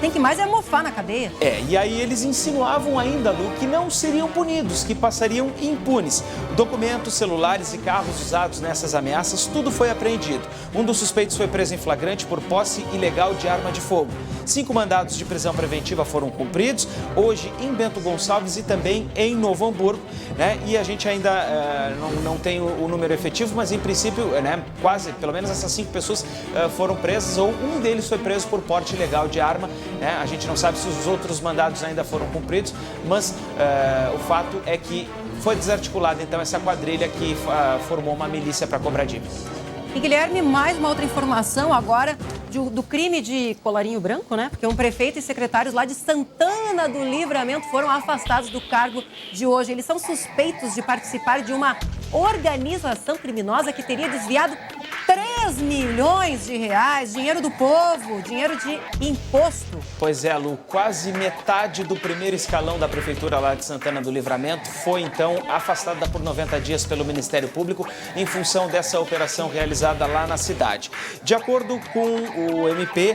Tem que mais mofar na cadeia. E aí eles insinuavam ainda, Lu, que não seriam punidos, que passariam impunes. Documentos, celulares e carros usados nessas ameaças, tudo foi apreendido. Um dos suspeitos foi preso em flagrante por posse ilegal de arma de fogo. 5 mandados de prisão preventiva foram cumpridos, hoje em Bento Gonçalves e também em Novo Hamburgo, né? E a gente ainda não tem o número efetivo, mas em princípio, né, quase, pelo menos essas 5 pessoas foram presas, ou um deles foi preso por porte ilegal de arma, né? A gente não sabe se os outros mandados ainda foram cumpridos, mas o fato é que foi desarticulada então essa quadrilha que formou uma milícia para cobrar dívida. E Guilherme, mais uma outra informação agora do crime de colarinho branco, né? Porque um prefeito e secretários lá de Santana do Livramento foram afastados do cargo de hoje. Eles são suspeitos de participar de uma organização criminosa que teria desviado 3 milhões de reais, dinheiro do povo, dinheiro de imposto. Pois é, Lu, quase metade do primeiro escalão da prefeitura lá de Santana do Livramento foi então afastada por 90 dias pelo Ministério Público em função dessa operação realizada lá na cidade. De acordo com o MP,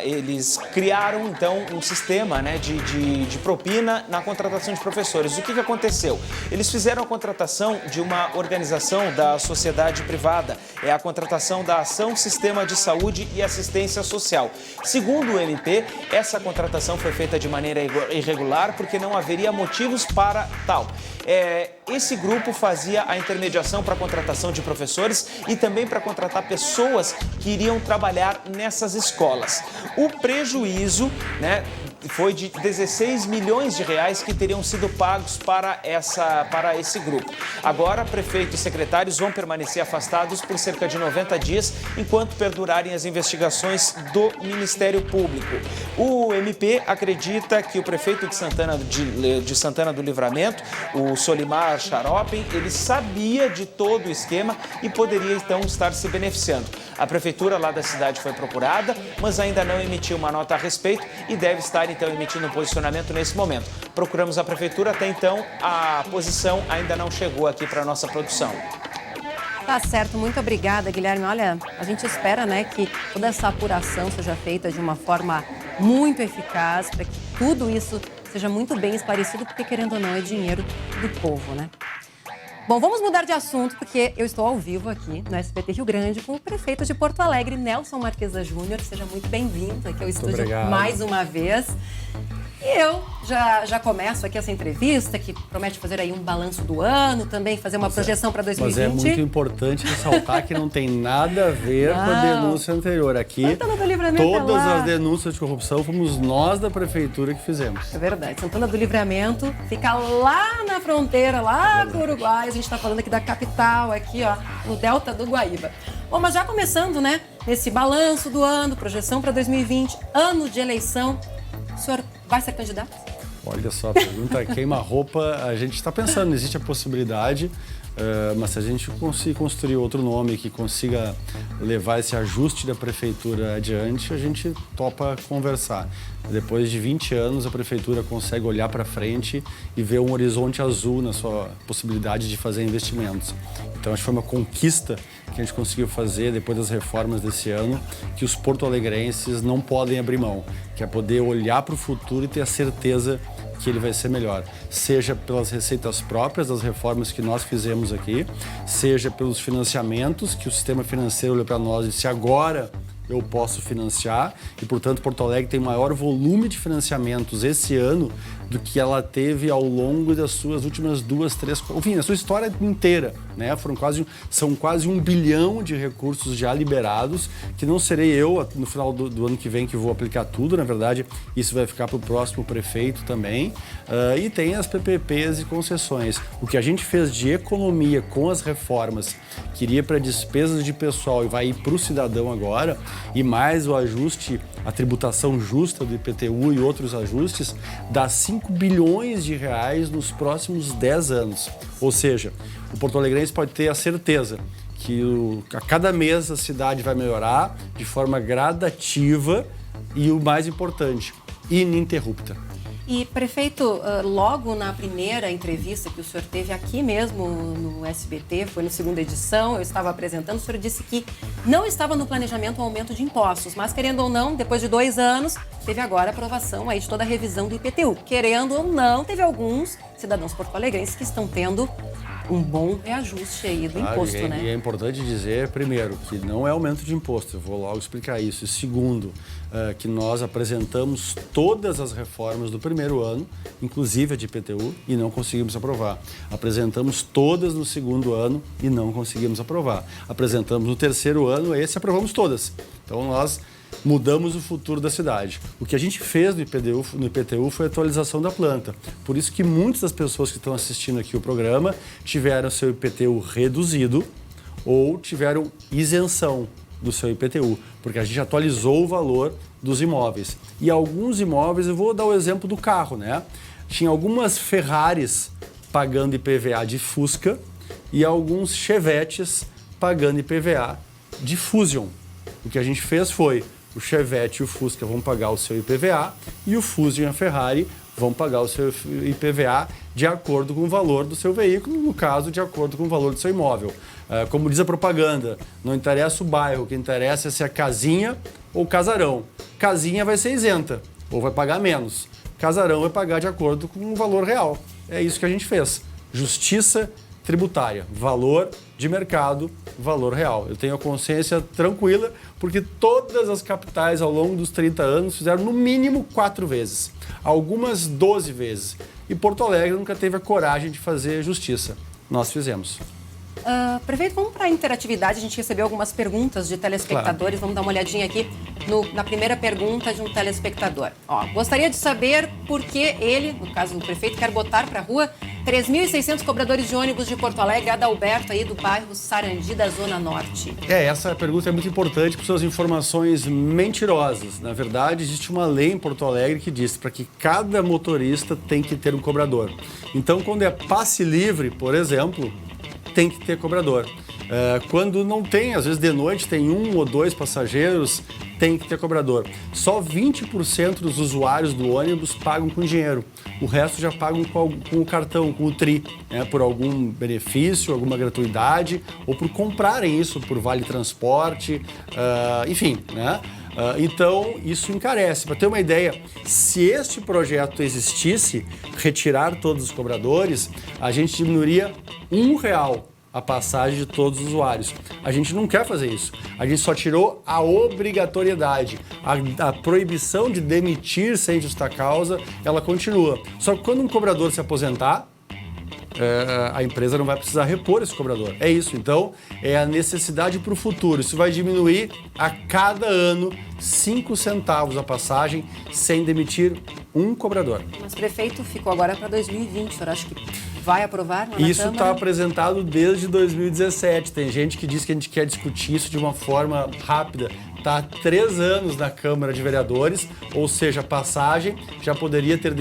eles criaram então um sistema, né, de propina na contratação de professores. O que aconteceu? Eles fizeram a contratação de uma organização da sociedade privada, é a contratação da Ação Sistema de Saúde e Assistência Social. Segundo o MP, essa contratação foi feita de maneira irregular porque não haveria motivos para tal. Esse grupo fazia a intermediação para a contratação de professores e também para contratar pessoas que iriam trabalhar nessas escolas. O prejuízo, né, foi de 16 milhões de reais que teriam sido pagos para esse grupo. Agora, prefeito e secretários vão permanecer afastados por cerca de 90 dias, enquanto perdurarem as investigações do Ministério Público. O MP acredita que o prefeito de Santana do Livramento, o Solimar Charopem, ele sabia de todo o esquema e poderia então estar se beneficiando. A prefeitura lá da cidade foi procurada, mas ainda não emitiu uma nota a respeito e deve estar então emitindo um posicionamento nesse momento. Procuramos a prefeitura, até então a posição ainda não chegou aqui para a nossa produção. Tá certo, muito obrigada, Guilherme. Olha, a gente espera, né, que toda essa apuração seja feita de uma forma muito eficaz, para que tudo isso seja muito bem esclarecido, porque querendo ou não é dinheiro do povo, né? Bom, vamos mudar de assunto, porque eu estou ao vivo aqui no SBT Rio Grande com o prefeito de Porto Alegre, Nelson Marquesa Júnior. Seja muito bem-vindo aqui ao estúdio mais uma vez. E eu já começo aqui essa entrevista, que promete fazer aí um balanço do ano, também fazer uma projeção para 2020. Mas é muito importante ressaltar que não tem nada a ver com a denúncia anterior. Aqui, Santana do Livramento todas as denúncias de corrupção fomos nós da prefeitura que fizemos. É verdade. Santana do Livramento fica lá na fronteira, lá com o Uruguai. A gente está falando aqui da capital, aqui, ó, no Delta do Guaíba. Bom, mas já começando, né, nesse balanço do ano, projeção para 2020, ano de eleição, o senhor vai ser candidato? Olha só, a pergunta queima-roupa, a gente está pensando, existe a possibilidade, mas se a gente conseguir construir outro nome que consiga levar esse ajuste da prefeitura adiante, a gente topa conversar. Depois de 20 anos, a prefeitura consegue olhar para frente e ver um horizonte azul na sua possibilidade de fazer investimentos. Então, acho que foi uma conquista que a gente conseguiu fazer depois das reformas desse ano, que os porto-alegrenses não podem abrir mão, que é poder olhar para o futuro e ter a certeza que ele vai ser melhor, seja pelas receitas próprias das reformas que nós fizemos aqui, seja pelos financiamentos que o sistema financeiro olhou para nós e disse agora eu posso financiar e, portanto, Porto Alegre tem maior volume de financiamentos esse ano do que ela teve ao longo das suas últimas 2, 3, enfim, a sua história inteira, né? São quase 1 bilhão de recursos já liberados, que não serei eu, no final do ano que vem, que vou aplicar tudo, na verdade, isso vai ficar para o próximo prefeito também, e tem as PPPs e concessões. O que a gente fez de economia com as reformas, que iria para despesas de pessoal e vai ir para o cidadão agora, e mais o ajuste, a tributação justa do IPTU e outros ajustes, dá 5 bilhões de reais nos próximos 10 anos. Ou seja, o porto-alegrense pode ter a certeza que a cada mês a cidade vai melhorar de forma gradativa e, o mais importante, ininterrupta. E, prefeito, logo na primeira entrevista que o senhor teve aqui mesmo no SBT, foi na segunda edição, eu estava apresentando, o senhor disse que não estava no planejamento o aumento de impostos, mas, querendo ou não, depois de 2 anos, teve agora a aprovação aí de toda a revisão do IPTU. Querendo ou não, teve alguns cidadãos porto-alegrenses que estão tendo um bom reajuste aí do imposto, né? E é importante dizer, primeiro, que não é aumento de imposto, eu vou logo explicar isso. E segundo, que nós apresentamos todas as reformas do primeiro ano, inclusive a de IPTU, e não conseguimos aprovar. Apresentamos todas no segundo ano e não conseguimos aprovar. Apresentamos no terceiro ano, esse aprovamos todas. Então nós mudamos o futuro da cidade. O que a gente fez no IPTU foi a atualização da planta. Por isso que muitas das pessoas que estão assistindo aqui o programa tiveram seu IPTU reduzido ou tiveram isenção do seu IPTU, porque a gente atualizou o valor dos imóveis. E alguns imóveis, eu vou dar o exemplo do carro, né? Tinha algumas Ferraris pagando IPVA de Fusca e alguns Chevetes pagando IPVA de Fusion. O que a gente fez foi o Chevette e o Fusca vão pagar o seu IPVA e o Fusion e a Ferrari vão pagar o seu IPVA de acordo com o valor do seu veículo, no caso, de acordo com o valor do seu imóvel. Como diz a propaganda, não interessa o bairro, o que interessa é se é casinha ou casarão. Casinha vai ser isenta, ou vai pagar menos. Casarão vai pagar de acordo com o valor real. É isso que a gente fez. Justiça tributária, valor de mercado, valor real. Eu tenho a consciência tranquila porque todas as capitais ao longo dos 30 anos fizeram no mínimo 4 vezes, algumas 12 vezes. E Porto Alegre nunca teve a coragem de fazer justiça. Nós fizemos. Prefeito, vamos para a interatividade. A gente recebeu algumas perguntas de telespectadores. Claro. Vamos dar uma olhadinha aqui na primeira pergunta de um telespectador. Gostaria de saber por que ele, no caso do prefeito, quer botar para a rua 3.600 cobradores de ônibus de Porto Alegre, Adalberto, aí do bairro Sarandi, da Zona Norte. Essa pergunta é muito importante por suas informações mentirosas. Na verdade, existe uma lei em Porto Alegre que diz para que cada motorista tem que ter um cobrador. Então, quando é passe livre, por exemplo, tem que ter cobrador. Quando não tem, às vezes de noite tem 1 ou 2 passageiros, tem que ter cobrador. Só 20% dos usuários do ônibus pagam com dinheiro. O resto já pagam com o cartão, com o TRI, né, por algum benefício, alguma gratuidade, ou por comprarem isso por vale transporte, enfim, né? Então, isso encarece. Para ter uma ideia, se este projeto existisse, retirar todos os cobradores, a gente diminuiria R$1 a passagem de todos os usuários. A gente não quer fazer isso. A gente só tirou a obrigatoriedade. A proibição de demitir sem justa causa, ela continua. Só que quando um cobrador se aposentar, a empresa não vai precisar repor esse cobrador. É isso. Então, é a necessidade para o futuro. Isso vai diminuir a cada ano 5 centavos a passagem sem demitir um cobrador. Mas, prefeito, ficou agora para 2020. O senhor acha que vai aprovar? Isso está apresentado desde 2017. Tem gente que diz que a gente quer discutir isso de uma forma rápida. está há 3 anos na Câmara de Vereadores, ou seja, a passagem já poderia ter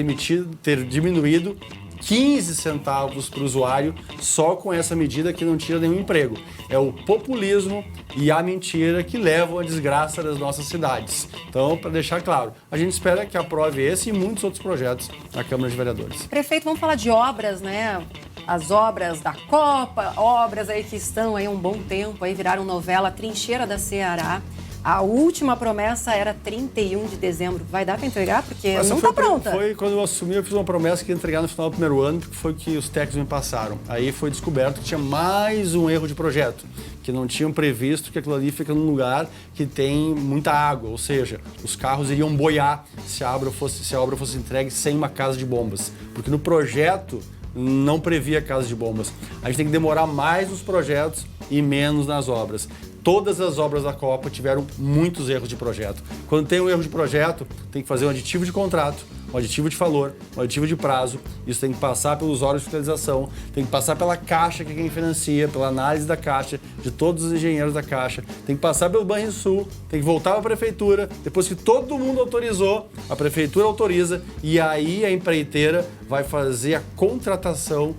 diminuído 15 centavos para o usuário só com essa medida que não tira nenhum emprego. É o populismo e a mentira que levam à desgraça das nossas cidades. Então, para deixar claro, a gente espera que aprove esse e muitos outros projetos na Câmara de Vereadores. Prefeito, vamos falar de obras, né? As obras da Copa, obras aí que estão aí um bom tempo, aí viraram novela Trincheira da Ceará. A última promessa era 31 de dezembro. Vai dar para entregar? Porque não está pronta. Foi quando eu assumi, eu fiz uma promessa que ia entregar no final do primeiro ano, porque foi que os técnicos me passaram. Aí foi descoberto que tinha mais um erro de projeto, que não tinham previsto que aquilo ali fica num lugar que tem muita água, ou seja, os carros iriam boiar se a obra fosse entregue sem uma casa de bombas. Porque no projeto não previa casa de bombas. A gente tem que demorar mais nos projetos e menos nas obras. Todas as obras da Copa tiveram muitos erros de projeto. Quando tem um erro de projeto, tem que fazer um aditivo de contrato, um aditivo de valor, um aditivo de prazo. Isso tem que passar pelos órgãos de fiscalização, tem que passar pela Caixa, que é quem financia, pela análise da Caixa, de todos os engenheiros da Caixa, tem que passar pelo Banrisul, tem que voltar para a Prefeitura. Depois que todo mundo autorizou, a Prefeitura autoriza e aí a empreiteira vai fazer a contratação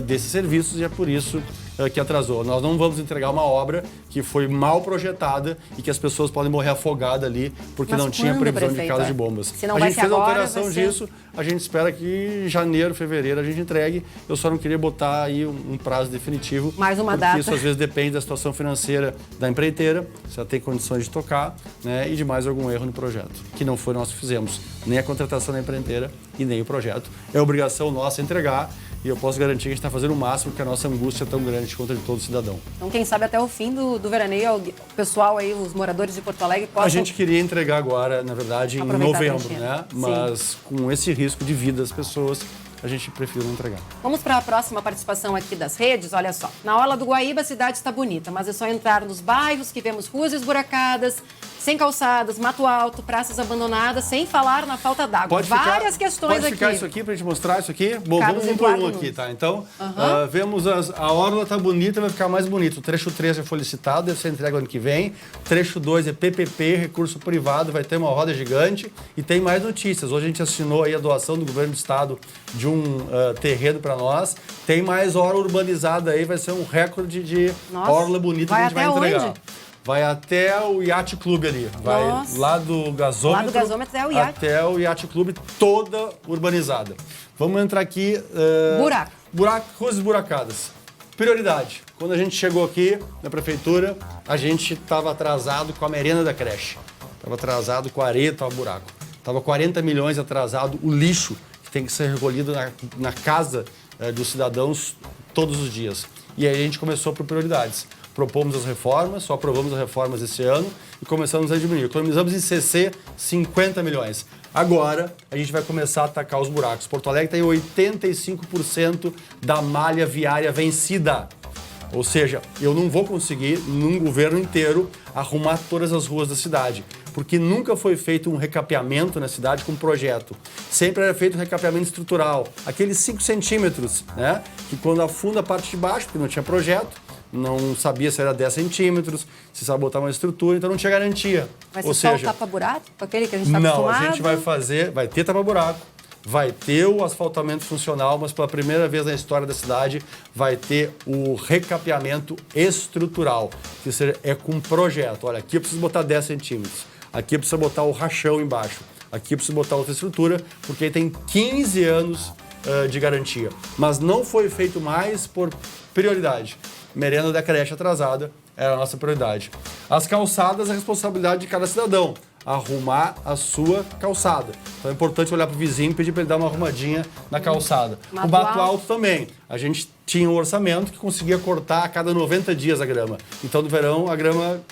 desses serviços e é por isso que atrasou. Nós não vamos entregar uma obra que foi mal projetada e que as pessoas podem morrer afogadas ali porque não tinha previsão de casa de bombas. A gente fez a alteração disso, a gente espera que em janeiro, fevereiro a gente entregue. Eu só não queria botar aí um prazo definitivo. Mais uma porque data. Isso às vezes depende da situação financeira da empreiteira, se ela tem condições de tocar, né, e de mais algum erro no projeto, que não foi nós que fizemos, nem a contratação da empreiteira e nem o projeto. É obrigação nossa entregar. E eu posso garantir que a gente está fazendo o máximo, porque a nossa angústia é tão grande quanto a de todo cidadão. Então, quem sabe até o fim do veraneio, o pessoal aí, os moradores de Porto Alegre possam... A gente queria entregar agora, na verdade, em novembro, né? Mas com esse risco de vida das pessoas, a gente prefere não entregar. Vamos para a próxima participação aqui das redes. Olha só, na Orla do Guaíba a cidade está bonita, mas é só entrar nos bairros que vemos ruas esburacadas, sem calçadas, mato alto, praças abandonadas, sem falar na falta d'água. Várias questões aqui. Pode ficar isso aqui para a gente mostrar isso aqui? Bom, vamos um por um aqui, tá? Então, vemos a Orla está bonita, vai ficar mais bonito. O trecho 3 já foi licitado, deve ser entregue ano que vem. O trecho 2 é PPP, recurso privado, vai ter uma roda gigante. E tem mais notícias. Hoje a gente assinou aí a doação do governo do estado de um terreno para nós. Tem mais orla urbanizada aí, vai ser um recorde de orla bonita que a gente vai entregar. Onde? Vai até o Yacht Clube ali. Vai lá do gasômetro, até o Yacht. Até o Yacht Clube, toda urbanizada. Vamos entrar aqui... ruas esburacadas. Prioridade. Quando a gente chegou aqui na prefeitura, a gente estava atrasado com a merenda da creche. Estava atrasado com a areia, estava buraco. Estava 40 milhões atrasado o lixo que tem que ser recolhido na casa dos cidadãos todos os dias. E aí a gente começou por prioridades. Propomos as reformas, só aprovamos as reformas esse ano e começamos a diminuir. Economizamos em CC 50 milhões. Agora, a gente vai começar a atacar os buracos. Porto Alegre tem 85% da malha viária vencida. Ou seja, eu não vou conseguir, num governo inteiro, arrumar todas as ruas da cidade. Porque nunca foi feito um recapeamento na cidade com projeto. Sempre era feito um recapeamento estrutural. Aqueles 5 centímetros, né? Que quando afunda a parte de baixo, porque não tinha projeto, não sabia se era 10 centímetros, se sabe botar uma estrutura, então não tinha garantia. Vai ser só o tapa-buraco? Aquele que a gente está acostumado? Não, a gente vai ter tapa-buraco, vai ter o asfaltamento funcional, mas pela primeira vez na história da cidade vai ter o recapeamento estrutural, que é com projeto. Olha, aqui eu preciso botar 10 centímetros, aqui eu preciso botar o rachão embaixo, aqui eu preciso botar outra estrutura, porque aí tem 15 anos de garantia. Mas não foi feito mais por prioridade. Merenda da creche atrasada era a nossa prioridade. As calçadas é a responsabilidade de cada cidadão, arrumar a sua calçada. Então é importante olhar para o vizinho e pedir para ele dar uma arrumadinha na calçada. O mato alto também. A gente tinha um orçamento que conseguia cortar a cada 90 dias a grama. Então no verão a grama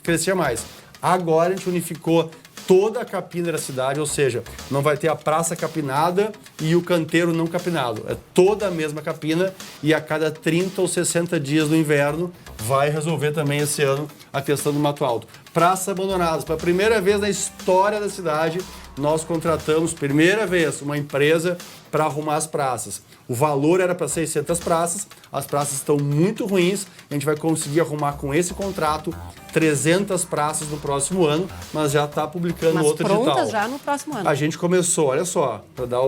crescia mais. Agora a gente unificou toda a capina da cidade, ou seja, não vai ter a praça capinada e o canteiro não capinado. É toda a mesma capina e a cada 30 ou 60 dias no inverno vai resolver também esse ano a questão do Mato Alto. Praças abandonadas. Pela primeira vez na história da cidade, nós contratamos, primeira vez, uma empresa para arrumar as praças. O valor era para 600 praças, as praças estão muito ruins, a gente vai conseguir arrumar com esse contrato 300 praças no próximo ano, mas já está publicando outro edital. Mas prontas já no próximo ano. A gente começou, olha só, para dar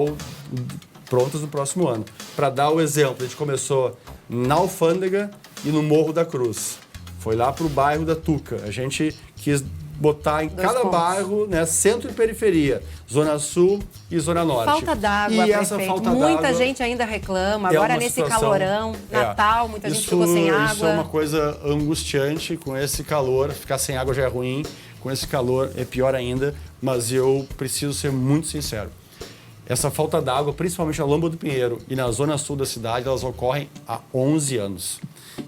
prontas no próximo ano. Para dar o exemplo, a gente começou na Alfândega e no Morro da Cruz. Foi lá para o bairro da Tuca. A gente quis botar em cada bairro, né, centro e periferia, Zona Sul e Zona Norte. Falta d'água, prefeito. Muita gente ainda reclama. Agora nesse calorão, Natal, muita gente ficou sem água. Isso é uma coisa angustiante. Com esse calor, ficar sem água já é ruim. Com esse calor é pior ainda. Mas eu preciso ser muito sincero. Essa falta d'água, principalmente na Lomba do Pinheiro e na zona sul da cidade, elas ocorrem há 11 anos.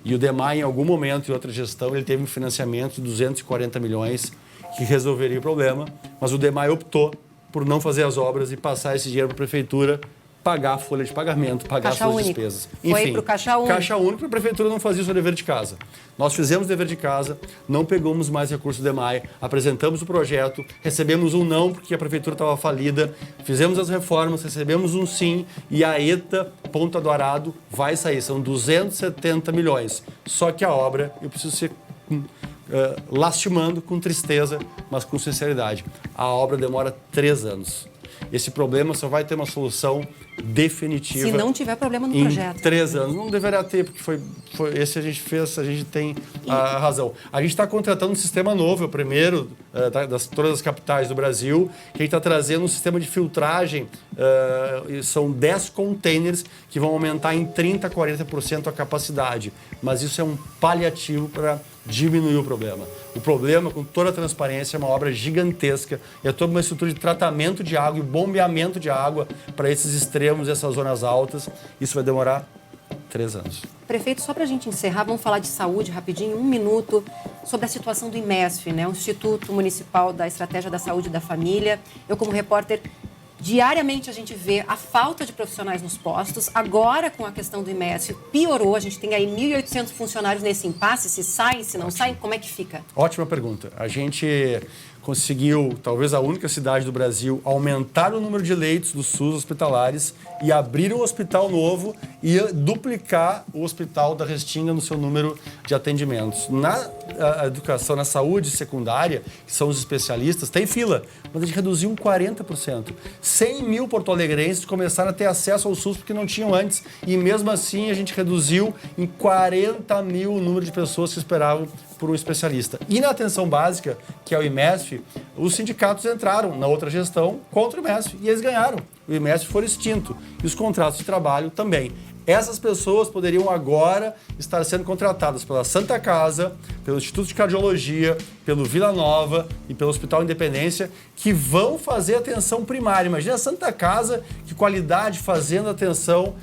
E o DEMAI, em algum momento, em outra gestão, ele teve um financiamento de 240 milhões que resolveria o problema, mas o DEMAI optou por não fazer as obras e passar esse dinheiro para a prefeitura pagar a folha de pagamento, pagar as suas despesas. Foi para o Caixa Único. Caixa Único, a prefeitura não fazia o seu dever de casa. Nós fizemos o dever de casa, não pegamos mais recursos do DEMAI, apresentamos o projeto, recebemos um não porque a prefeitura estava falida, fizemos as reformas, recebemos um sim e a ETA Ponta do Arado vai sair. São 270 milhões. Só que a obra, eu preciso ser lastimando, com tristeza, mas com sinceridade. A obra demora 3 anos. Esse problema só vai ter uma solução definitiva. Se não tiver problema no projeto. Em 3 anos. Não deverá ter, porque foi esse a gente fez, a gente tem a razão. A gente está contratando um sistema novo, é o primeiro todas as capitais do Brasil, que a gente está trazendo um sistema de filtragem. São 10 containers que vão aumentar em 30%, 40% a capacidade. Mas isso é um paliativo para diminuir o problema. O problema, com toda a transparência, é uma obra gigantesca. É toda uma estrutura de tratamento de água e bombeamento de água para esses extremos, essas zonas altas. Isso vai demorar 3 anos. Prefeito, só para a gente encerrar, vamos falar de saúde rapidinho, 1 minuto, sobre a situação do IMESF, né? O Instituto Municipal da Estratégia da Saúde e da Família. Eu, como repórter, diariamente a gente vê a falta de profissionais nos postos. Agora, com a questão do IMESF, piorou. A gente tem aí 1.800 funcionários nesse impasse. Se saem, se não saem, como é que fica? Ótima pergunta. A gente conseguiu, talvez a única cidade do Brasil, aumentar o número de leitos do SUS hospitalares e abrir um hospital novo e duplicar o hospital da Restinga no seu número de atendimentos. Na educação, na saúde secundária, que são os especialistas, tem fila, mas a gente reduziu em 40%. 100 mil porto-alegrenses começaram a ter acesso ao SUS porque não tinham antes e mesmo assim a gente reduziu em 40 mil o número de pessoas que esperavam por um especialista. E na atenção básica, que é o IMESF, os sindicatos entraram na outra gestão contra o IMESF e eles ganharam. O IMESF foi extinto e os contratos de trabalho também. Essas pessoas poderiam agora estar sendo contratadas pela Santa Casa, pelo Instituto de Cardiologia, pelo Vila Nova e pelo Hospital Independência, que vão fazer atenção primária. Imagina a Santa Casa, que qualidade, fazendo atenção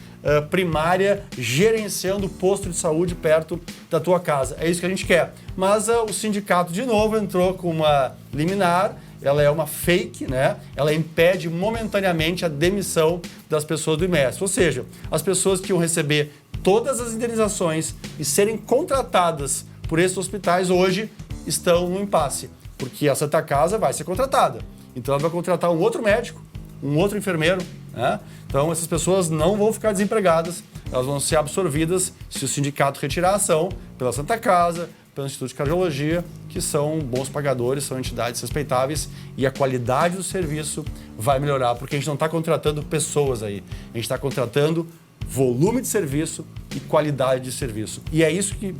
primária, gerenciando o posto de saúde perto da tua casa. É isso que a gente quer. Mas o sindicato, de novo, entrou com uma liminar. Ela é uma fake, né? Ela impede momentaneamente a demissão das pessoas do IMESF. Ou seja, as pessoas que iam receber todas as indenizações e serem contratadas por esses hospitais hoje estão no impasse, porque a Santa Casa vai ser contratada. Então ela vai contratar um outro médico, um outro enfermeiro, né? Então essas pessoas não vão ficar desempregadas, elas vão ser absorvidas se o sindicato retirar a ação pela Santa Casa, pelo Instituto de Cardiologia, que são bons pagadores, são entidades respeitáveis e a qualidade do serviço vai melhorar, porque a gente não está contratando pessoas aí, a gente está contratando volume de serviço e qualidade de serviço. E é isso que,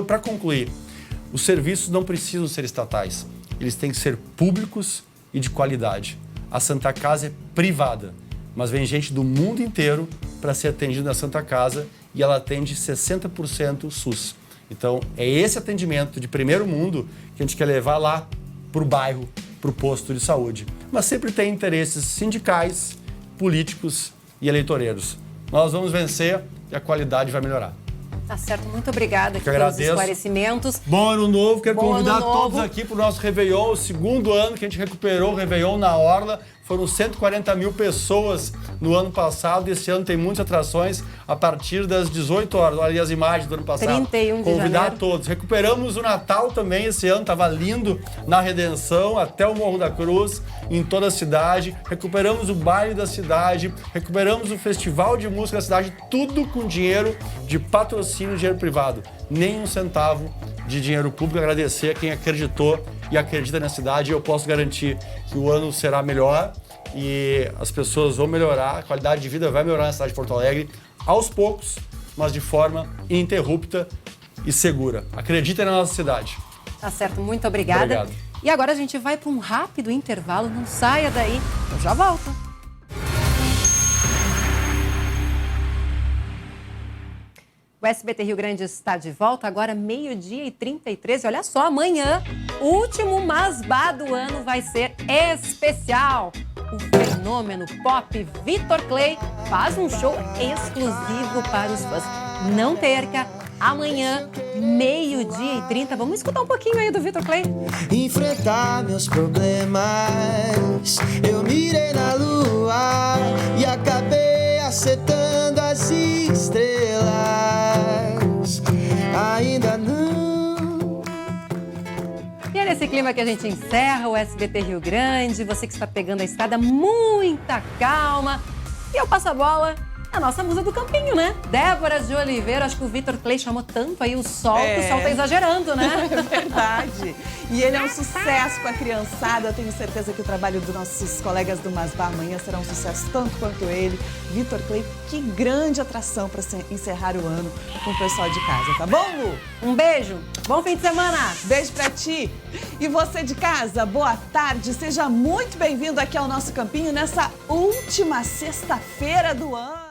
para concluir, os serviços não precisam ser estatais, eles têm que ser públicos e de qualidade. A Santa Casa é privada, mas vem gente do mundo inteiro para ser atendido na Santa Casa e ela atende 60% SUS. Então, é esse atendimento de primeiro mundo que a gente quer levar lá para o bairro, para o posto de saúde. Mas sempre tem interesses sindicais, políticos e eleitoreiros. Nós vamos vencer e a qualidade vai melhorar. Tá Tá certo, muito obrigada aqui Eu pelos agradeço. esclarecimentos. Bom ano novo, quero Bom convidar ano novo. todos aqui para o nosso Réveillon, o segundo ano que a gente recuperou o Réveillon na Orla. Foram 140 mil pessoas no ano passado. Esse ano tem muitas atrações a partir das 18 horas. Olha aí as imagens do ano passado. 31 de Convidar janeiro. todos. Recuperamos o Natal também esse ano, estava lindo na Redenção, até o Morro da Cruz, em toda a cidade. Recuperamos o baile da cidade, recuperamos o festival de música da cidade, tudo com dinheiro de patrocínio, dinheiro privado. Nem um centavo de dinheiro público. Agradecer a quem acreditou e acredita na cidade. Eu posso garantir que o ano será melhor e as pessoas vão melhorar, a qualidade de vida vai melhorar na cidade de Porto Alegre, aos poucos, mas de forma ininterrupta e segura. Acreditem na nossa cidade. Tá certo, muito obrigada. Obrigado. E agora a gente vai para um rápido intervalo, não saia daí, eu já volto. O SBT Rio Grande está de volta, agora 12h33. E olha só, amanhã, o último Masbá do ano vai ser especial. O fenômeno pop Vitor Clay faz um show exclusivo para os fãs. Não perca, amanhã, 12h30. Vamos escutar um pouquinho aí do Vitor Clay. Enfrentar meus problemas, eu mirei na lua e acabei acertando as estrelas. Ainda não. E é nesse clima que a gente encerra o SBT Rio Grande. Você que está pegando a estrada, muita calma. E eu passo a bola à nossa musa do campinho, né? Débora de Oliveira. Acho que o Vitor Clay chamou tanto aí o sol, que o sol tá exagerando, né? É verdade. E ele é um sucesso com a criançada. Eu tenho certeza que o trabalho dos nossos colegas do Masbá amanhã será um sucesso tanto quanto ele. Vitor Clay, que grande atração para encerrar o ano com o pessoal de casa, tá bom, Lu? Um beijo, bom fim de semana. Beijo pra ti. E você de casa, boa tarde. Seja muito bem-vindo aqui ao nosso campinho nessa última sexta-feira do ano.